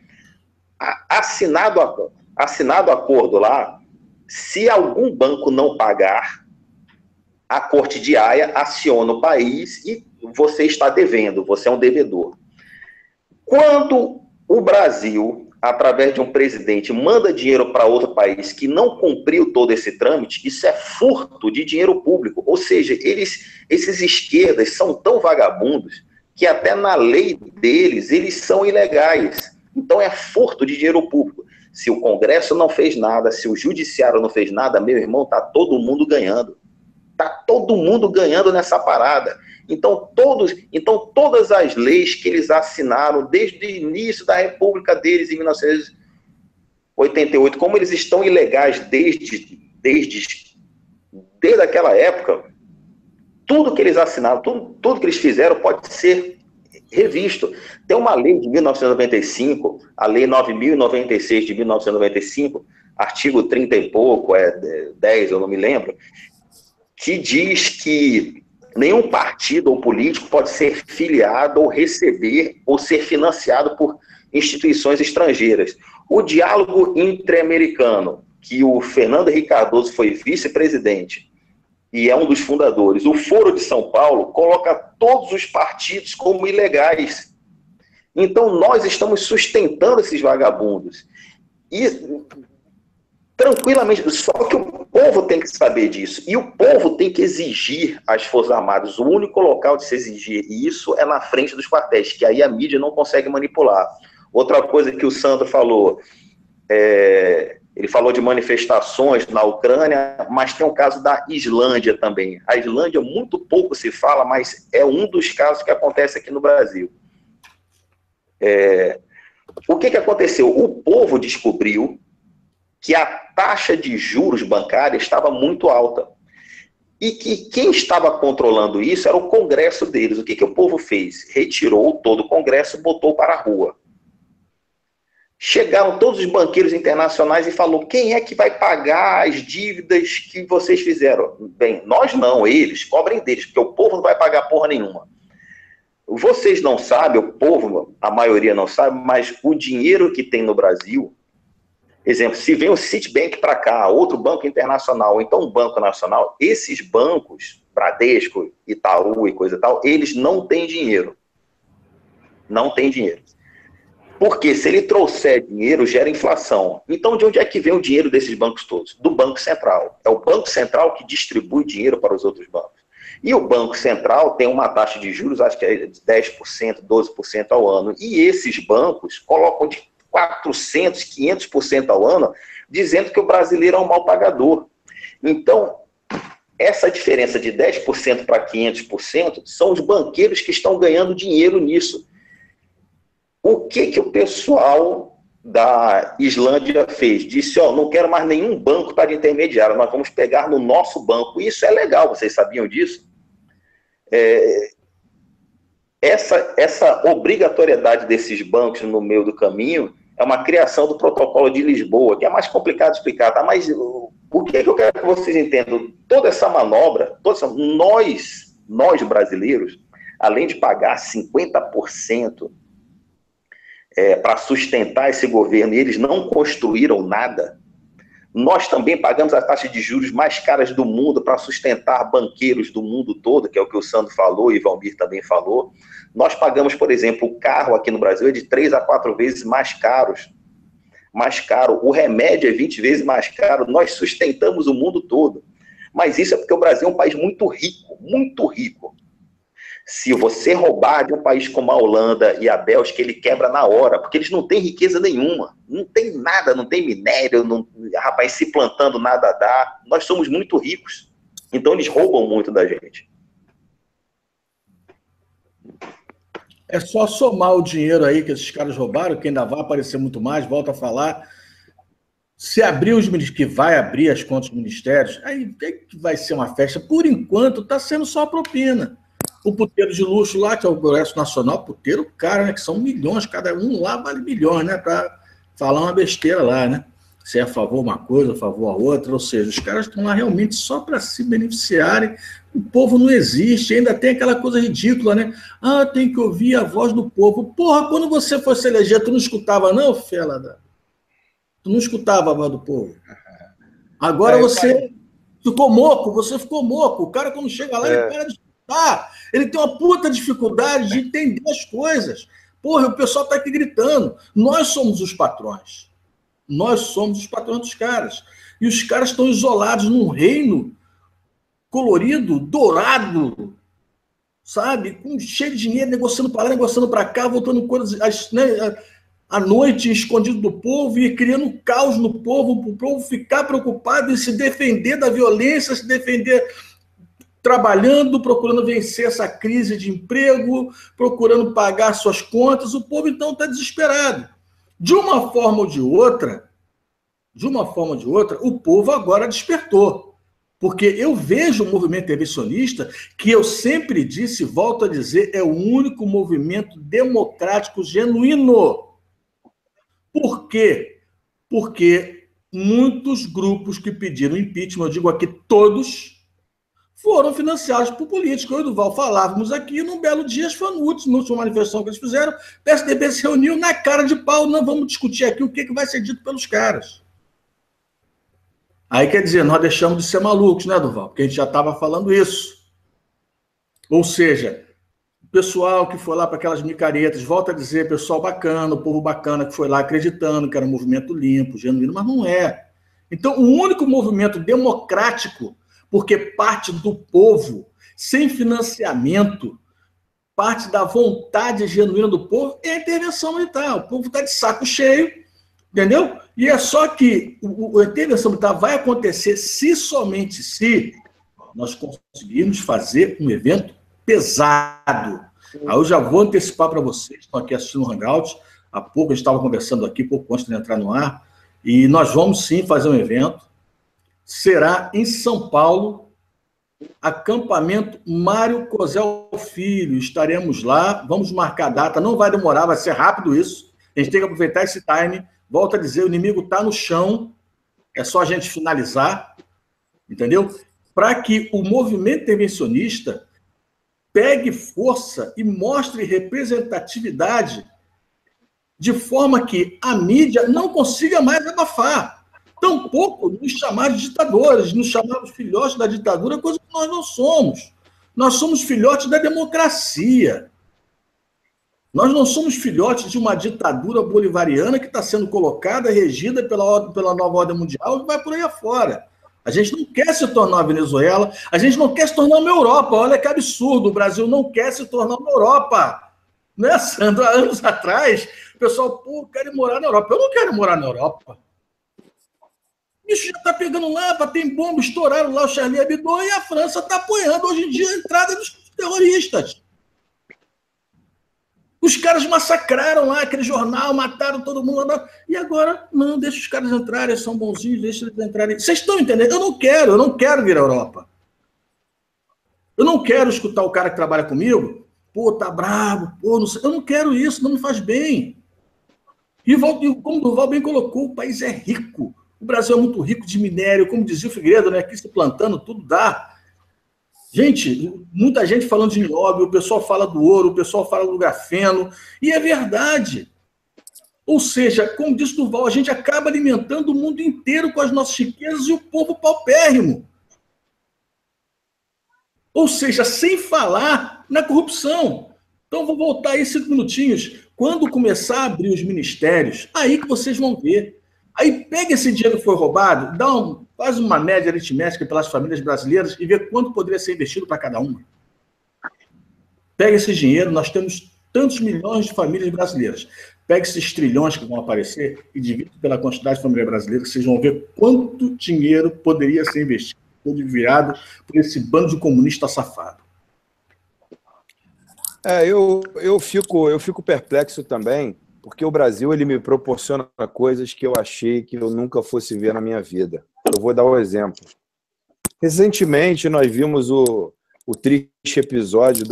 Assinado o acordo lá, se algum banco não pagar, a corte de Haia aciona o país e você está devendo, você é um devedor. Quando o Brasil, através de um presidente, manda dinheiro para outro país que não cumpriu todo esse trâmite, isso é furto de dinheiro público. Ou seja, esses esquerdas são tão vagabundos que até na lei deles, eles são ilegais. Então é furto de dinheiro público. Se o Congresso não fez nada, se o Judiciário não fez nada, meu irmão, está todo mundo ganhando. Está todo mundo ganhando nessa parada. Então, todas as leis que eles assinaram desde o início da República deles, em 1988, como eles estão ilegais desde aquela época, tudo que eles assinaram, tudo que eles fizeram pode ser revisto. Tem uma lei de 1995, a Lei 9.096 de 1995, artigo 30 e pouco, 10, eu não me lembro, que diz que nenhum partido ou político pode ser filiado ou receber ou ser financiado por instituições estrangeiras. O diálogo interamericano, que o Fernando Henrique Cardoso foi vice-presidente e é um dos fundadores, o Foro de São Paulo coloca todos os partidos como ilegais. Então nós estamos sustentando esses vagabundos. E tranquilamente, só que o povo tem que saber disso, e o povo tem que exigir às Forças Armadas. O único local de se exigir isso é na frente dos quartéis, que aí a mídia não consegue manipular. Outra coisa que o Sandro falou, ele falou de manifestações na Ucrânia, mas tem o caso da Islândia também. A Islândia muito pouco se fala, mas é um dos casos que acontece aqui no Brasil. O que aconteceu? O povo descobriu que a taxa de juros bancária estava muito alta. E que quem estava controlando isso era o Congresso deles. O que o povo fez? Retirou todo o Congresso e botou para a rua. Chegaram todos os banqueiros internacionais e falou: quem é que vai pagar as dívidas que vocês fizeram? Bem, nós não, eles, cobrem deles, porque o povo não vai pagar porra nenhuma. Vocês não sabem, o povo, a maioria não sabe, mas o dinheiro que tem no Brasil, exemplo, se vem o Citibank para cá, outro banco internacional, ou então um banco nacional, esses bancos, Bradesco, Itaú e coisa e tal, eles não têm dinheiro. Não têm dinheiro. Porque se ele trouxer dinheiro, gera inflação. Então, de onde é que vem o dinheiro desses bancos todos? Do Banco Central. É o Banco Central que distribui dinheiro para os outros bancos. E o Banco Central tem uma taxa de juros, acho que é de 10%, 12% ao ano. E esses bancos colocam de 400%, 500% ao ano, dizendo que o brasileiro é um mal pagador. Então, essa diferença de 10% para 500% são os banqueiros que estão ganhando dinheiro nisso. O que o pessoal da Islândia fez? Disse, não quero mais nenhum banco para intermediário, nós vamos pegar no nosso banco. Isso é legal, vocês sabiam disso? Essa obrigatoriedade desses bancos no meio do caminho é uma criação do protocolo de Lisboa, que é mais complicado de explicar, tá? Mas o que eu quero que vocês entendam? Toda essa manobra, nós brasileiros, além de pagar 50% para sustentar esse governo, e eles não construíram nada, nós também pagamos a taxa de juros mais caras do mundo para sustentar banqueiros do mundo todo, que é o que o Sandro falou e o Valmir também falou. Nós pagamos, por exemplo, o carro aqui no Brasil é de 3 a 4 vezes mais caro. O remédio é 20 vezes mais caro. Nós sustentamos o mundo todo. Mas isso é porque o Brasil é um país muito rico, muito rico. Se você roubar de um país como a Holanda e a Bélgica, ele quebra na hora, porque eles não têm riqueza nenhuma, não tem nada, não tem minério, rapaz, se plantando nada dá. Nós somos muito ricos, então eles roubam muito da gente. É só somar o dinheiro aí que esses caras roubaram, que ainda vai aparecer muito mais, volta a falar. Se abrir que vai abrir as contas dos ministérios, aí vai ser uma festa. Por enquanto, está sendo só propina. O puteiro de luxo lá, que é o Congresso Nacional, puteiro cara, né? Que são milhões, cada um lá vale milhões, né? Para falar uma besteira lá, né? Se é a favor de uma coisa, a favor a outra, ou seja, os caras estão lá realmente só para se beneficiarem. O povo não existe, ainda tem aquela coisa ridícula, né? Tem que ouvir a voz do povo. Porra, quando você foi se eleger, tu não escutava, não, Fela? Tu não escutava a voz do povo. Agora você ficou moco, O cara, quando chega lá, ele para de escutar. Ele tem uma puta dificuldade de entender as coisas. Porra, o pessoal está aqui gritando. Nós somos os patrões. Nós somos os patrões dos caras. E os caras estão isolados num reino colorido, dourado, sabe? Cheio de dinheiro, negociando para lá, negociando para cá, voltando coisas, né, à noite, escondido do povo e criando caos no povo, para o povo ficar preocupado em se defender da violência, se defender trabalhando, procurando vencer essa crise de emprego, procurando pagar suas contas. O povo, então, está desesperado. De uma forma ou de outra, o povo agora despertou. Porque eu vejo o movimento intervencionista, que eu sempre disse, volto a dizer, é o único movimento democrático genuíno. Por quê? Porque muitos grupos que pediram impeachment, eu digo aqui todos, foram financiados por políticos. Eu e o Duval falávamos aqui, num belo dia, foi na última manifestação que eles fizeram, o PSDB se reuniu na cara de pau, não vamos discutir aqui o que vai ser dito pelos caras. Aí, quer dizer, nós deixamos de ser malucos, né, Duval? Porque a gente já estava falando isso. Ou seja, o pessoal que foi lá para aquelas micaretas, volta a dizer, pessoal bacana, o povo bacana que foi lá acreditando que era um movimento limpo, genuíno, mas não é. Então, o único movimento democrático, porque parte do povo, sem financiamento, parte da vontade genuína do povo, é a intervenção militar. O povo está de saco cheio, entendeu? E é só que a intervenção militar vai acontecer se somente se nós conseguirmos fazer um evento pesado. Aí eu já vou antecipar para vocês que estão aqui assistindo o Hangout. Há pouco a gente estava conversando aqui, pouco antes de entrar no ar, e nós vamos sim fazer um evento. Será em São Paulo, acampamento Mário Cosel Filho. Estaremos lá, vamos marcar a data, não vai demorar, vai ser rápido isso. A gente tem que aproveitar esse time. Volto a dizer, o inimigo está no chão, é só a gente finalizar, entendeu? Para que o movimento intervencionista pegue força e mostre representatividade de forma que a mídia não consiga mais abafar. Tampouco nos chamar de ditadores, nos chamar de filhotes da ditadura, coisa que nós não somos. Nós somos filhotes da democracia. Nós não somos filhotes de uma ditadura bolivariana que está sendo colocada, regida pela nova ordem mundial e vai por aí afora. A gente não quer se tornar a Venezuela, a gente não quer se tornar uma Europa. Olha que absurdo, o Brasil não quer se tornar uma Europa. Né, Sandro? Há anos atrás, o pessoal, quer morar na Europa. Eu não quero morar na Europa. Isso já está pegando lá, tem bomba, estouraram lá o Charlie Hebdo e a França está apoiando hoje em dia a entrada dos terroristas. Os caras massacraram lá aquele jornal, mataram todo mundo lá. E agora, não, deixa os caras entrarem, são bonzinhos, deixa eles entrarem. Vocês estão entendendo? Eu não quero vir à Europa. Eu não quero escutar o cara que trabalha comigo, pô, tá bravo, pô, não sei. Eu não quero isso, não me faz bem. E como o Durval bem colocou, o país é rico. O Brasil é muito rico de minério, como dizia o Figueiredo, né? Aqui se plantando, tudo dá. Gente, muita gente falando de nióbio, o pessoal fala do ouro, o pessoal fala do grafeno, e é verdade. Ou seja, como disse Durval, a gente acaba alimentando o mundo inteiro com as nossas riquezas e o povo paupérrimo. Ou seja, sem falar na corrupção. Então, vou voltar aí 5 minutinhos. Quando começar a abrir os ministérios, aí que vocês vão ver. Aí pega esse dinheiro que foi roubado, faz uma média aritmética pelas famílias brasileiras e vê quanto poderia ser investido para cada uma. Pega esse dinheiro, nós temos tantos milhões de famílias brasileiras. Pega esses trilhões que vão aparecer e divide pela quantidade de famílias brasileiras, vocês vão ver quanto dinheiro poderia ser investido, virado por esse bando de comunista safado. Eu fico perplexo também, porque o Brasil ele me proporciona coisas que eu achei que eu nunca fosse ver na minha vida. Eu vou dar um exemplo. Recentemente, nós vimos o triste episódio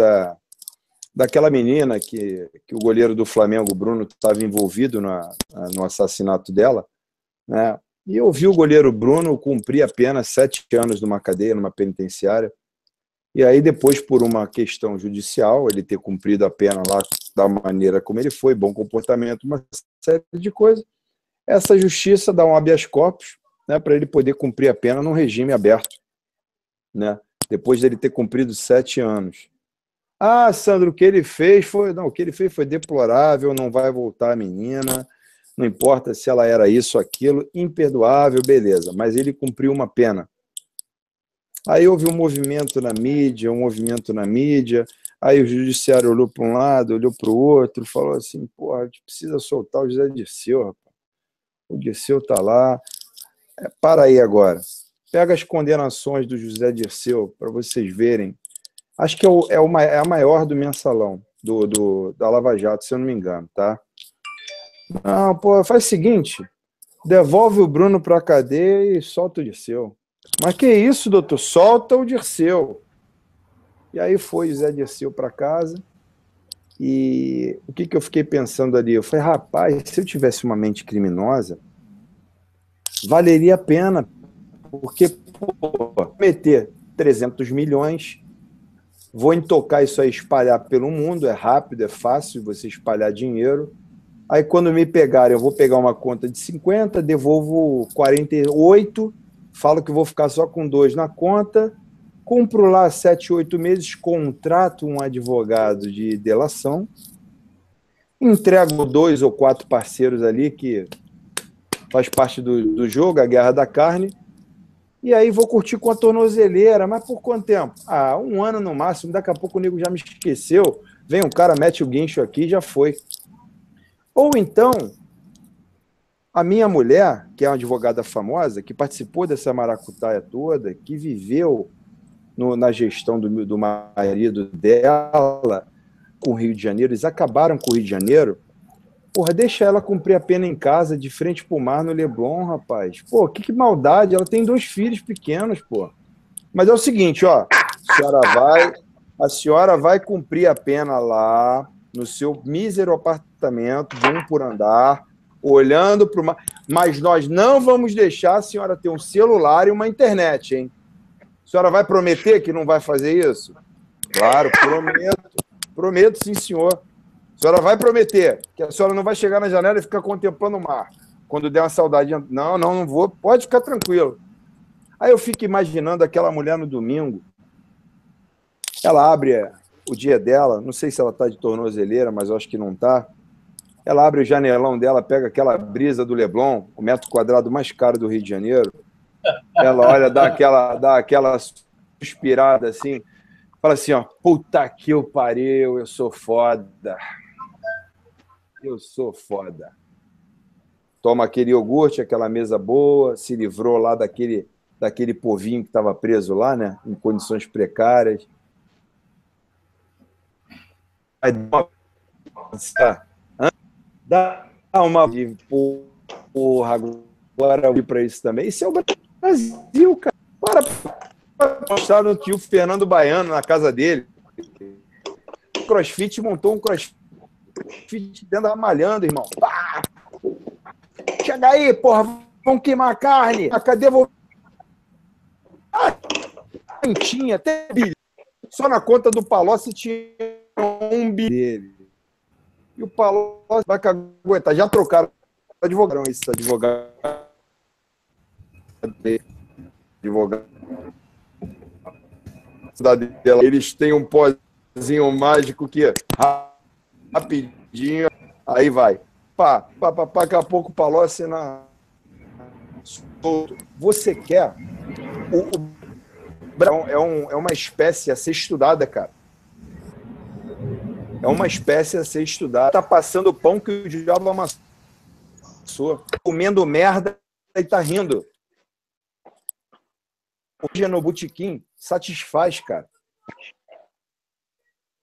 daquela menina que o goleiro do Flamengo, Bruno, estava envolvido no assassinato dela, né? E eu vi o goleiro Bruno cumprir apenas 7 anos numa cadeia, numa penitenciária. E aí, depois, por uma questão judicial, ele ter cumprido a pena lá da maneira como ele foi, bom comportamento, uma série de coisas, essa justiça dá um habeas corpus, né, para ele poder cumprir a pena num regime aberto, né, depois dele ter cumprido 7 anos. Ah, Sandro, o que ele fez foi deplorável, não vai voltar a menina, não importa se ela era isso ou aquilo, imperdoável, beleza, mas ele cumpriu uma pena. Aí houve um movimento na mídia, aí o judiciário olhou para um lado, olhou para o outro, falou assim, porra, a gente precisa soltar o José Dirceu, rapaz. O Dirceu está lá. Para aí agora. Pega as condenações do José Dirceu para vocês verem. Acho que é a maior do mensalão, da Lava Jato, se eu não me engano, tá? Não, pô, faz o seguinte, devolve o Bruno para a cadeia e solta o Dirceu. Mas que isso, doutor? Solta o Dirceu. E aí foi o Zé Dirceu para casa. E o que eu fiquei pensando ali? Eu falei, rapaz, se eu tivesse uma mente criminosa, valeria a pena. Porque, pô, meter 300 milhões, vou intocar isso aí, espalhar pelo mundo, é rápido, é fácil você espalhar dinheiro. Aí quando me pegarem, eu vou pegar uma conta de 50, devolvo 48, falo que vou ficar só com 2 na conta, compro lá 7, 8 meses, contrato um advogado de delação, entrego 2 ou 4 parceiros ali, que faz parte do jogo, a guerra da carne, e aí vou curtir com a tornozeleira. Mas por quanto tempo? 1 ano no máximo, daqui a pouco o nego já me esqueceu, vem um cara, mete o guincho aqui e já foi. Ou então, a minha mulher, que é uma advogada famosa, que participou dessa maracutaia toda, que viveu na gestão do marido dela com o Rio de Janeiro, eles acabaram com o Rio de Janeiro, porra, deixa ela cumprir a pena em casa, de frente pro mar, no Leblon, rapaz. Pô, que maldade, ela tem 2 filhos pequenos, pô. Mas é o seguinte, ó, a senhora vai cumprir a pena lá, no seu mísero apartamento, de 1 por andar, olhando para o mar. Mas nós não vamos deixar a senhora ter um celular e uma internet, hein? A senhora vai prometer que não vai fazer isso? Claro, prometo, sim, senhor. A senhora vai prometer que a senhora não vai chegar na janela e ficar contemplando o mar. Quando der uma saudade, não vou, pode ficar tranquilo. Aí eu fico imaginando aquela mulher no domingo, ela abre o dia dela, não sei se ela está de tornozeleira, mas eu acho que não está. Ela abre o janelão dela, pega aquela brisa do Leblon, o metro quadrado mais caro do Rio de Janeiro. Ela olha, dá aquela suspirada assim, fala assim, ó, puta que eu pariu, eu sou foda. Eu sou foda. toma aquele iogurte, aquela mesa boa, se livrou lá daquele povinho que estava preso lá, né? Em condições precárias. Aí dá uma... Porra, agora eu vi para isso também. Isso é o Brasil, cara. Para mostrar no tio Fernando Baiano na casa dele. O CrossFit montou um CrossFit dentro da malhando, irmão. Pá! Chega aí, porra, vamos queimar a carne. Cadê você? Tinha até bilhão. Só na conta do Palocci tinha 1 bilhão dele. E o Palocci vai caguetar. Já trocaram advogado. Esse advogado. Eles têm um pozinho mágico que rapidinho, aí vai. Pá, daqui a pouco o Palocci na... Você quer... É uma espécie a ser estudada, cara. É uma espécie a ser estudada. Tá passando o pão que o diabo amassou. Comendo merda e tá rindo. Hoje no botequim satisfaz, cara.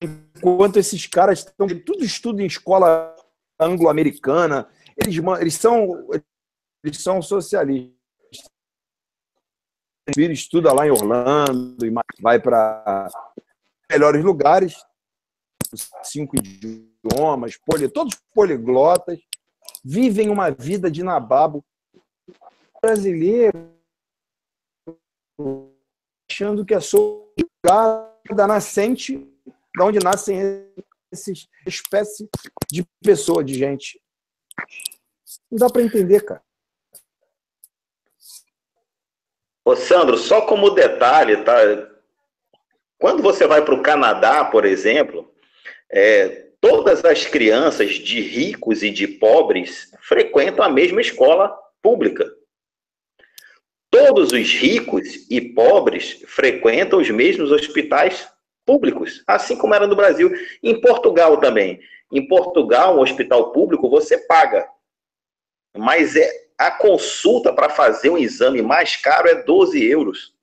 Enquanto esses caras estão... Tudo estudo em escola anglo-americana. Eles são socialistas. O filho estuda lá em Orlando e vai para melhores lugares, 5 idiomas, todos poliglotas, vivem uma vida de nababo brasileiro, achando que é da nascente, de onde nascem essas espécies de pessoa, de gente. Não dá para entender, cara. Ô, Sandro, só como detalhe, tá? Quando você vai para o Canadá, por exemplo, todas as crianças de ricos e de pobres frequentam a mesma escola pública. Todos os ricos e pobres frequentam os mesmos hospitais públicos, assim como era no Brasil. Em Portugal também. Em Portugal, um hospital público, você paga. Mas a consulta para fazer um exame mais caro é 12 euros.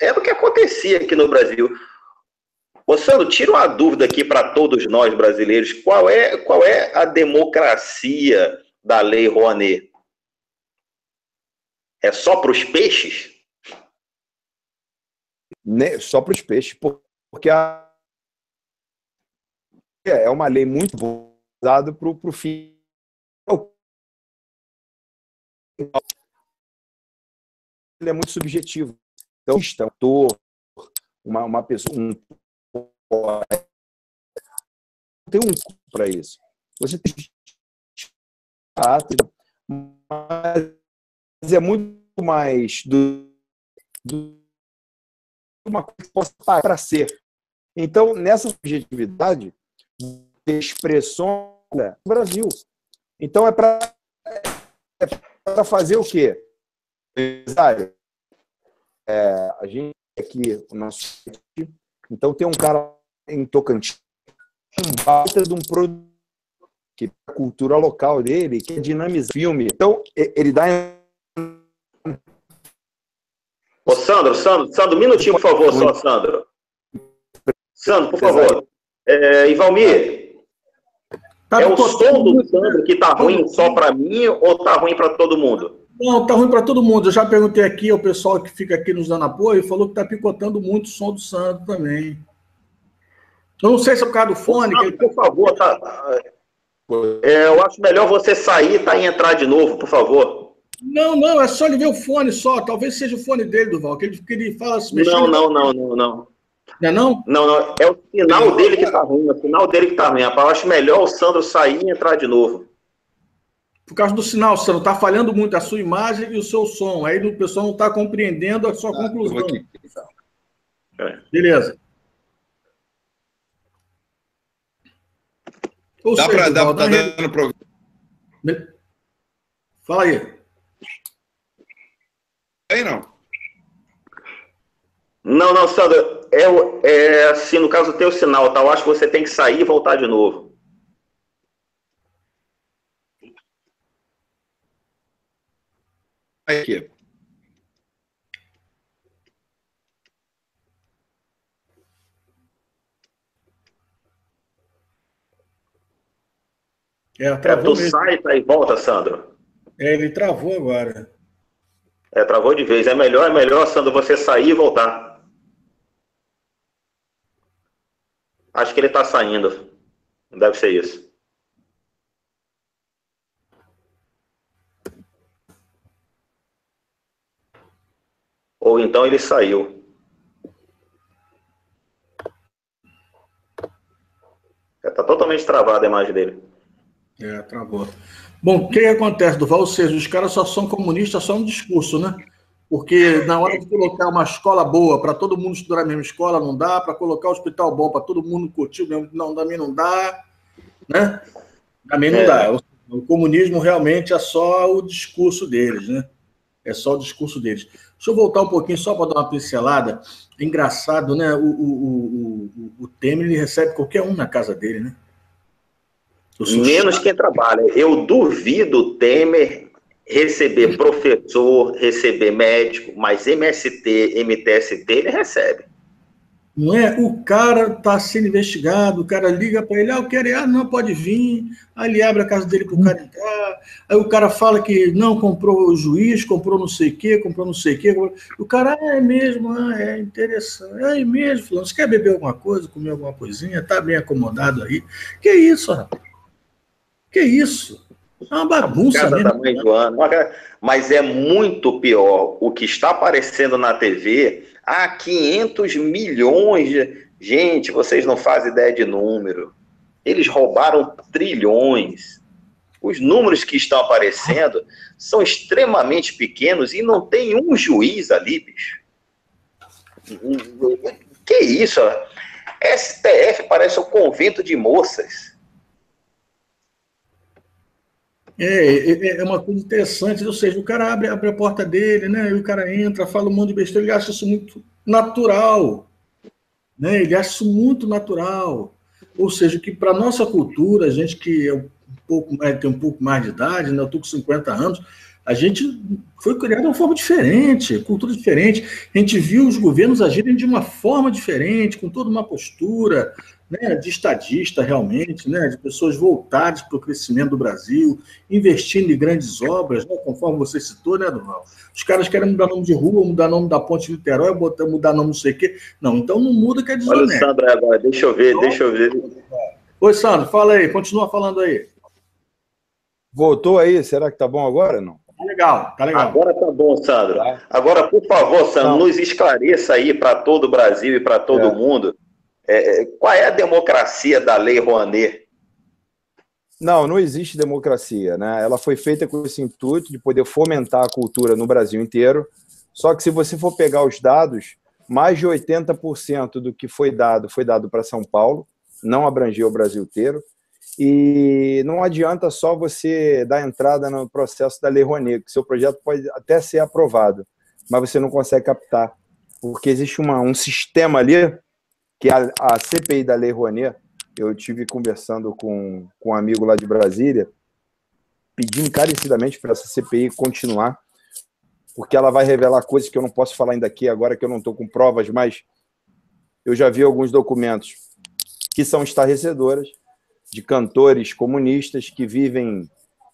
É o que acontecia aqui no Brasil. Ô, Sandro, tira uma dúvida aqui para todos nós brasileiros. Qual é a democracia da Lei Rouanet? É só para os peixes? Só para os peixes, porque é uma lei muito usada para o fim. Ele é muito subjetivo. Então, uma pessoa, tem um para isso. Você tem mas é muito mais uma coisa que possa parar para ser. Então, nessa subjetividade, expressões do Brasil. Então, é para fazer o quê? A gente aqui, o nosso... Então, tem um cara em Tocantins, um baita de um produto que a cultura local dele, que é dinamizar filme. Então, ele dá... Ô, Sandro, um minutinho, por favor, só, Sandro. Sandro, por favor. E Valmir, é o som do Sandro que tá ruim só para mim ou tá ruim para todo mundo? Não, tá ruim para todo mundo. Eu já perguntei aqui ao pessoal que fica aqui nos dando apoio e falou que tá picotando muito o som do Sandro também. Eu não sei se é por causa do fone. Sandro, por favor, eu acho melhor você sair e entrar de novo, por favor. Não, é só ele ver o fone só. Talvez seja o fone dele, Duval, que ele fala se mexendo. Não. Não é não? Não, é o sinal dele que tá ruim. É o sinal dele que tá ruim. Eu acho melhor o Sandro sair e entrar de novo. Por causa do sinal, Sandro, está falhando muito a sua imagem e o seu som. Aí o pessoal não está compreendendo a sua conclusão. Beleza. Dá para dar, tá dando problema. Fala aí. Aí não. Não, Sandro, assim, no caso do teu sinal, tá? Eu acho que você tem que sair e voltar de novo. aqui. Tu sai e volta, Sandro. Ele travou agora. Travou de vez. É melhor, Sandro, você sair e voltar. Acho que ele está saindo. Não deve ser isso. Ou então ele saiu. Está totalmente travada a imagem dele. Travou. Bom, o que acontece, Durval? Ou seja, os caras só são comunistas só no discurso, né? Porque na hora de colocar uma escola boa para todo mundo estudar na mesma escola, não dá. Para colocar um hospital bom para todo mundo curtir, não, também não dá. Né? Também não dá. O comunismo realmente é só o discurso deles, né? É só o discurso deles. Deixa eu voltar um pouquinho só para dar uma pincelada. É engraçado, né? O Temer, ele recebe qualquer um na casa dele, né? Menos quem trabalha. Eu duvido o Temer receber professor, receber médico, mas MST, MTST, ele recebe. Não é? O cara está sendo investigado, o cara liga para ele, eu quero ir, não, pode vir. Aí ele abre a casa dele para o cara entrar. Aí o cara fala que não, comprou o juiz, comprou não sei o quê, comprou não sei o quê. O cara, é mesmo, é interessante. É mesmo, falando, você quer beber alguma coisa, comer alguma coisinha? Tá bem acomodado aí. Que isso, rapaz? Que isso? É uma bagunça mesmo. Da mãe do ano. Mas é muito pior o que está aparecendo na TV. 500 milhões de... Gente, vocês não fazem ideia de número. Eles roubaram trilhões. Os números que estão aparecendo são extremamente pequenos e não tem um juiz ali, bicho. Que isso? STF parece um convento de moças. É uma coisa interessante, ou seja, o cara abre a porta dele, né? E o cara entra, fala um monte de besteira, ele acha isso muito natural, né? Ele acha isso muito natural. Ou seja, que para a nossa cultura, a gente que tem um pouco mais de idade, né? Eu estou com 50 anos, a gente foi criado de uma forma diferente, cultura diferente. A gente viu os governos agirem de uma forma diferente, com toda uma postura, né, de estadista realmente, né, de pessoas voltadas para o crescimento do Brasil, investindo em grandes obras, né, conforme você citou, né, Durval? Os caras querem mudar nome de rua, mudar nome da ponte de Niterói, mudar nome não sei o quê. Não, então não muda que é desonesto. Olha o Sandro agora, deixa eu ver. Oi, Sandro, fala aí, continua falando aí. Voltou aí? Será que tá bom agora? Não? Tá legal. Agora tá bom, Sandro. Agora, por favor, Sandro, nos esclareça aí para todo o Brasil e para todo mundo qual é a democracia da Lei Rouanet. Não existe democracia, né? Ela foi feita com esse intuito de poder fomentar a cultura no Brasil inteiro, só que se você for pegar os dados, mais de 80% do que foi dado para São Paulo, não abrangeu o Brasil inteiro. E não adianta só você dar entrada no processo da Lei Rouanet, que seu projeto pode até ser aprovado, mas você não consegue captar, porque existe um sistema ali, que a CPI da Lei Rouanet, eu tive conversando com um amigo lá de Brasília, pedindo encarecidamente para essa CPI continuar, porque ela vai revelar coisas que eu não posso falar ainda aqui, agora que eu não estou com provas, mas eu já vi alguns documentos que são estarrecedoras, de cantores comunistas que vivem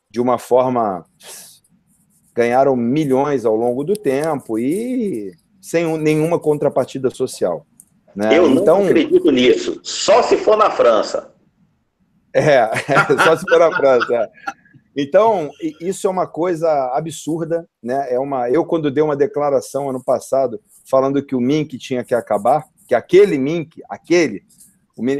de uma forma... ganharam milhões ao longo do tempo e sem nenhuma contrapartida social. Né? Eu não acredito nisso. Só se for na França. Só se for na França. Então, isso é uma coisa absurda. Né? Eu, quando dei uma declaração ano passado, falando que o Mink tinha que acabar, que aquele Mink,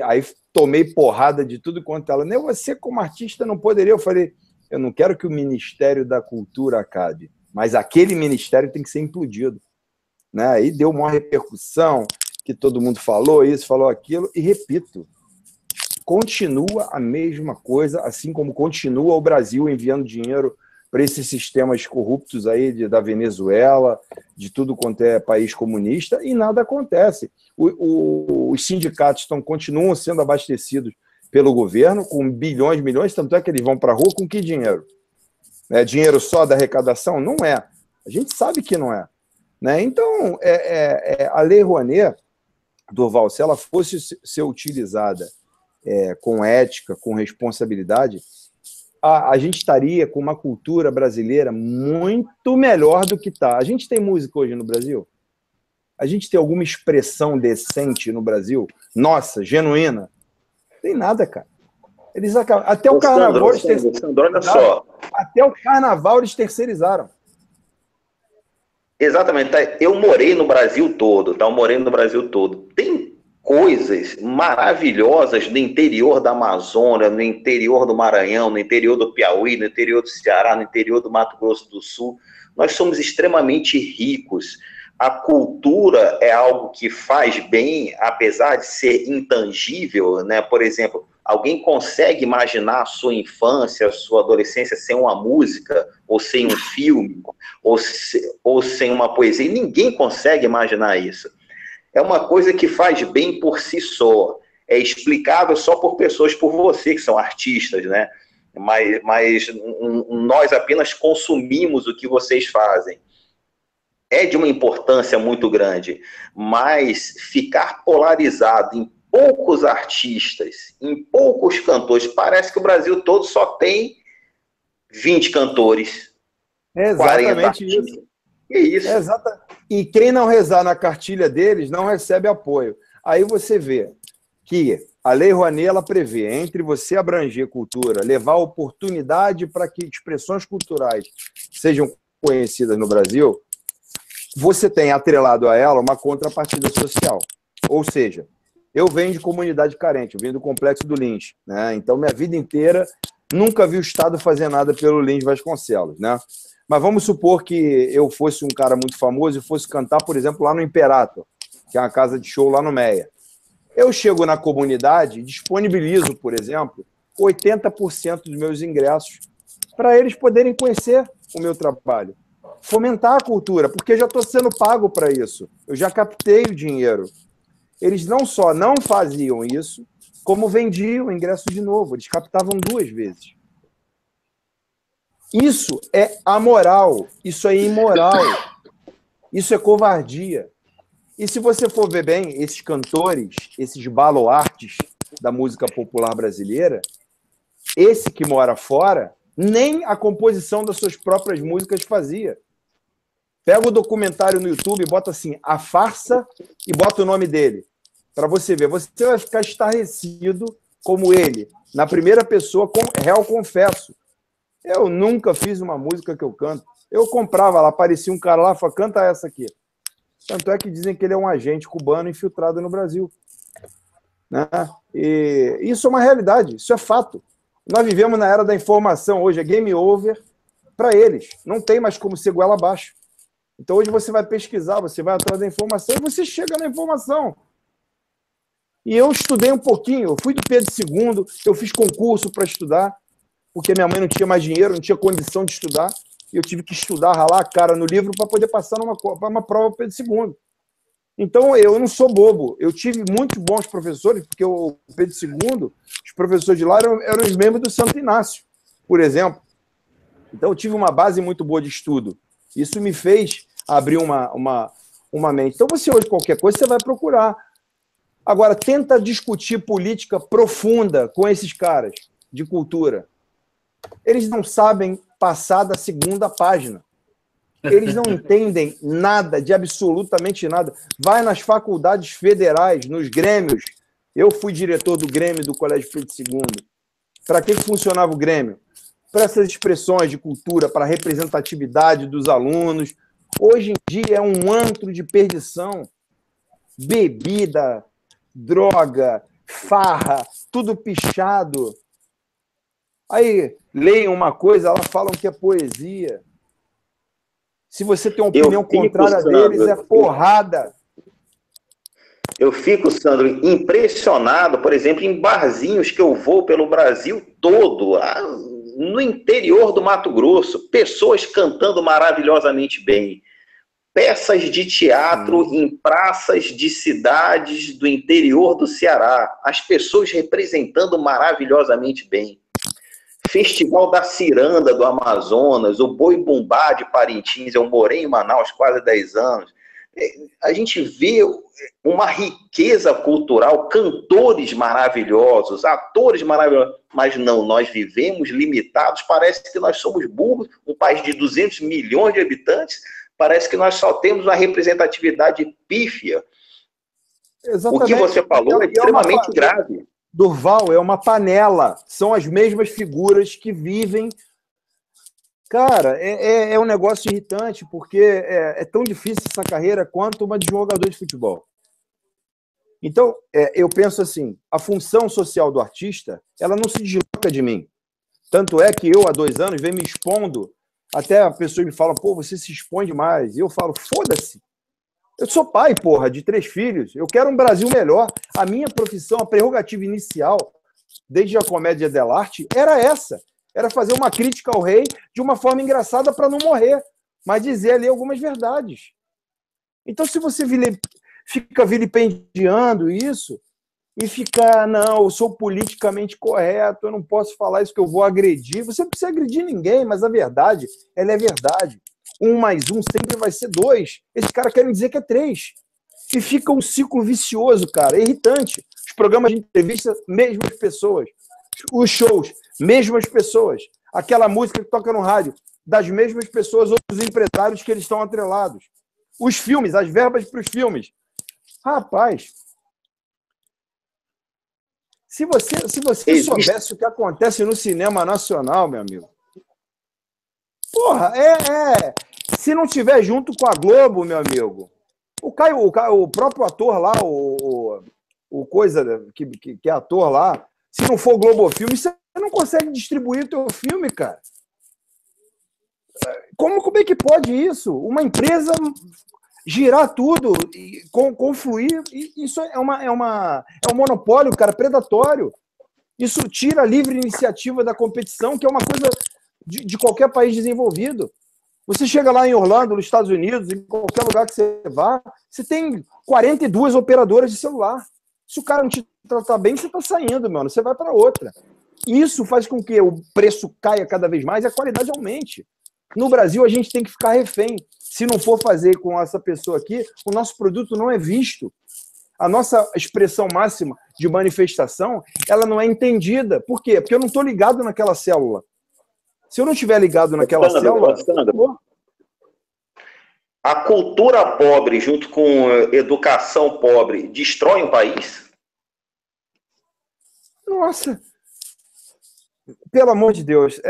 aí tomei porrada de tudo quanto ela. Nem você, como artista, não poderia. Eu falei, eu não quero que o Ministério da Cultura acabe, mas aquele ministério tem que ser implodido. Né? Aí deu uma repercussão, que todo mundo falou isso, falou aquilo, e repito, continua a mesma coisa, assim como continua o Brasil enviando dinheiro para esses sistemas corruptos aí da Venezuela, de tudo quanto é país comunista, e nada acontece. Os sindicatos continuam sendo abastecidos pelo governo com bilhões, milhões, tanto é que eles vão para a rua com que dinheiro? É dinheiro só da arrecadação? Não é. A gente sabe que não é. Né? Então, a Lei Rouanet, Durval, se ela fosse ser utilizada com ética, com responsabilidade, a gente estaria com uma cultura brasileira muito melhor do que está. A gente tem música hoje no Brasil? A gente tem alguma expressão decente no Brasil? Nossa, genuína? Não tem nada, cara. Eles acabam... Até o carnaval eles terceirizaram. Até o carnaval eles terceirizaram. Exatamente. Eu morei no Brasil todo, tá? Eu morei no Brasil todo. Tem coisas maravilhosas no interior da Amazônia, no interior do Maranhão, no interior do Piauí, no interior do Ceará, no interior do Mato Grosso do Sul. Nós somos extremamente ricos. A cultura é algo que faz bem, apesar de ser intangível, né? Por exemplo, alguém consegue imaginar a sua infância, a sua adolescência sem uma música, ou sem um filme, ou sem uma poesia? Ninguém consegue imaginar isso. É uma coisa que faz bem por si só. É explicável só por pessoas, por você, que são artistas, né? Mas nós apenas consumimos o que vocês fazem. É de uma importância muito grande, mas ficar polarizado em poucos artistas, em poucos cantores, parece que o Brasil todo só tem 20 cantores. É exatamente isso. É isso. E quem não rezar na cartilha deles não recebe apoio. Aí você vê que a Lei Rouanet ela prevê, entre você abranger cultura, levar oportunidade para que expressões culturais sejam conhecidas no Brasil, você tem atrelado a ela uma contrapartida social. Ou seja, eu venho de comunidade carente, eu venho do Complexo do Lins, né? Então, minha vida inteira, nunca vi o Estado fazer nada pelo Lins Vasconcelos, né? Mas vamos supor que eu fosse um cara muito famoso e fosse cantar, por exemplo, lá no Imperator, que é uma casa de show lá no Meia. Eu chego na comunidade e disponibilizo, por exemplo, 80% dos meus ingressos para eles poderem conhecer o meu trabalho. Fomentar a cultura, porque já estou sendo pago para isso. Eu já captei o dinheiro. Eles não só não faziam isso, como vendiam o ingresso de novo. Eles captavam 2 vezes. Isso é amoral, isso é imoral, isso é covardia. E se você for ver bem, esses cantores, esses baluartes da música popular brasileira, esse que mora fora, nem a composição das suas próprias músicas fazia. Pega o documentário no YouTube, bota assim, A Farsa, e bota o nome dele, para você ver. Você vai ficar estarrecido como ele, na primeira pessoa, réu confesso. Eu nunca fiz uma música que eu canto. Eu comprava lá, aparecia um cara lá e falava, canta essa aqui. Tanto é que dizem que ele é um agente cubano infiltrado no Brasil. Né? E isso é uma realidade, isso é fato. Nós vivemos na era da informação, hoje é game over para eles. Não tem mais como ser goela abaixo. Então hoje você vai pesquisar, você vai atrás da informação e você chega na informação. E eu estudei um pouquinho, eu fui do Pedro II, eu fiz concurso para estudar, porque minha mãe não tinha mais dinheiro, não tinha condição de estudar, e eu tive que estudar, ralar a cara no livro para poder passar uma prova Pedro II. Então, eu não sou bobo. Eu tive muitos bons professores, porque o Pedro II, os professores de lá eram os membros do Santo Inácio, por exemplo. Então, eu tive uma base muito boa de estudo. Isso me fez abrir uma mente. Então, você hoje, qualquer coisa, você vai procurar. Agora, tenta discutir política profunda com esses caras de cultura. Eles não sabem passar da 2ª página. Eles não entendem nada, de absolutamente nada. Vai nas faculdades federais, nos grêmios. Eu fui diretor do Grêmio do Colégio Pedro II. Para que funcionava o Grêmio? Para essas expressões de cultura, para a representatividade dos alunos. Hoje em dia é um antro de perdição. Bebida, droga, farra, tudo pichado. Aí, leem uma coisa, elas falam que é poesia. Se você tem uma opinião contrária deles, é porrada. Eu fico, Sandro, impressionado, por exemplo, em barzinhos que eu vou pelo Brasil todo, no interior do Mato Grosso, pessoas cantando maravilhosamente bem. Peças de teatro em praças de cidades do interior do Ceará. As pessoas representando maravilhosamente bem. Festival da Ciranda do Amazonas, o Boi Bumbá de Parintins, eu morei em Manaus quase 10 anos. A gente vê uma riqueza cultural, cantores maravilhosos, atores maravilhosos, mas não, nós vivemos limitados, parece que nós somos burros, um país de 200 milhões de habitantes, parece que nós só temos uma representatividade pífia. Exatamente. O que você falou é extremamente grave. Durval, é uma panela, são as mesmas figuras que vivem. Cara, é um negócio irritante, porque é tão difícil essa carreira quanto uma de jogador de futebol. Então, eu penso assim, a função social do artista, ela não se desloca de mim. Tanto é que eu, há 2 anos, venho me expondo, até a pessoa me fala, pô, você se expõe demais. E eu falo, foda-se. Eu sou pai, porra, de 3 filhos. Eu quero um Brasil melhor. A minha profissão, a prerrogativa inicial, desde a comédia dell'arte, era essa. Era fazer uma crítica ao rei de uma forma engraçada para não morrer, mas dizer ali algumas verdades. Então, se você fica vilipendiando isso e fica, não, eu sou politicamente correto, eu não posso falar isso que eu vou agredir. Você não precisa agredir ninguém, mas a verdade, ela é verdade. 1 mais 1 sempre vai ser 2. Esse cara quer me dizer que é 3. E fica um ciclo vicioso, cara, é irritante. Os programas de entrevista, mesmas pessoas. Os shows, mesmas pessoas. Aquela música que toca no rádio, das mesmas pessoas, outros empresários que eles estão atrelados. Os filmes, as verbas para os filmes. Rapaz, se você soubesse o que acontece no cinema nacional, meu amigo, porra, se não tiver junto com a Globo, meu amigo, o próprio ator lá, o coisa que é ator lá, se não for Globo Filme, você não consegue distribuir o teu filme, cara. Como é que pode isso? Uma empresa girar tudo, confluir, isso é um monopólio, cara, predatório. Isso tira a livre iniciativa da competição, que é uma coisa de qualquer país desenvolvido. Você chega lá em Orlando, nos Estados Unidos, em qualquer lugar que você vá, você tem 42 operadoras de celular. Se o cara não te tratar bem, você está saindo, mano. Você vai para outra. Isso faz com que o preço caia cada vez mais e a qualidade aumente. No Brasil, a gente tem que ficar refém. Se não for fazer com essa pessoa aqui, o nosso produto não é visto. A nossa expressão máxima de manifestação, ela não é entendida. Por quê? Porque eu não estou ligado naquela célula. Se eu não estiver ligado naquela célula... A cultura pobre, junto com educação pobre, destrói um país? Nossa! Pelo amor de Deus,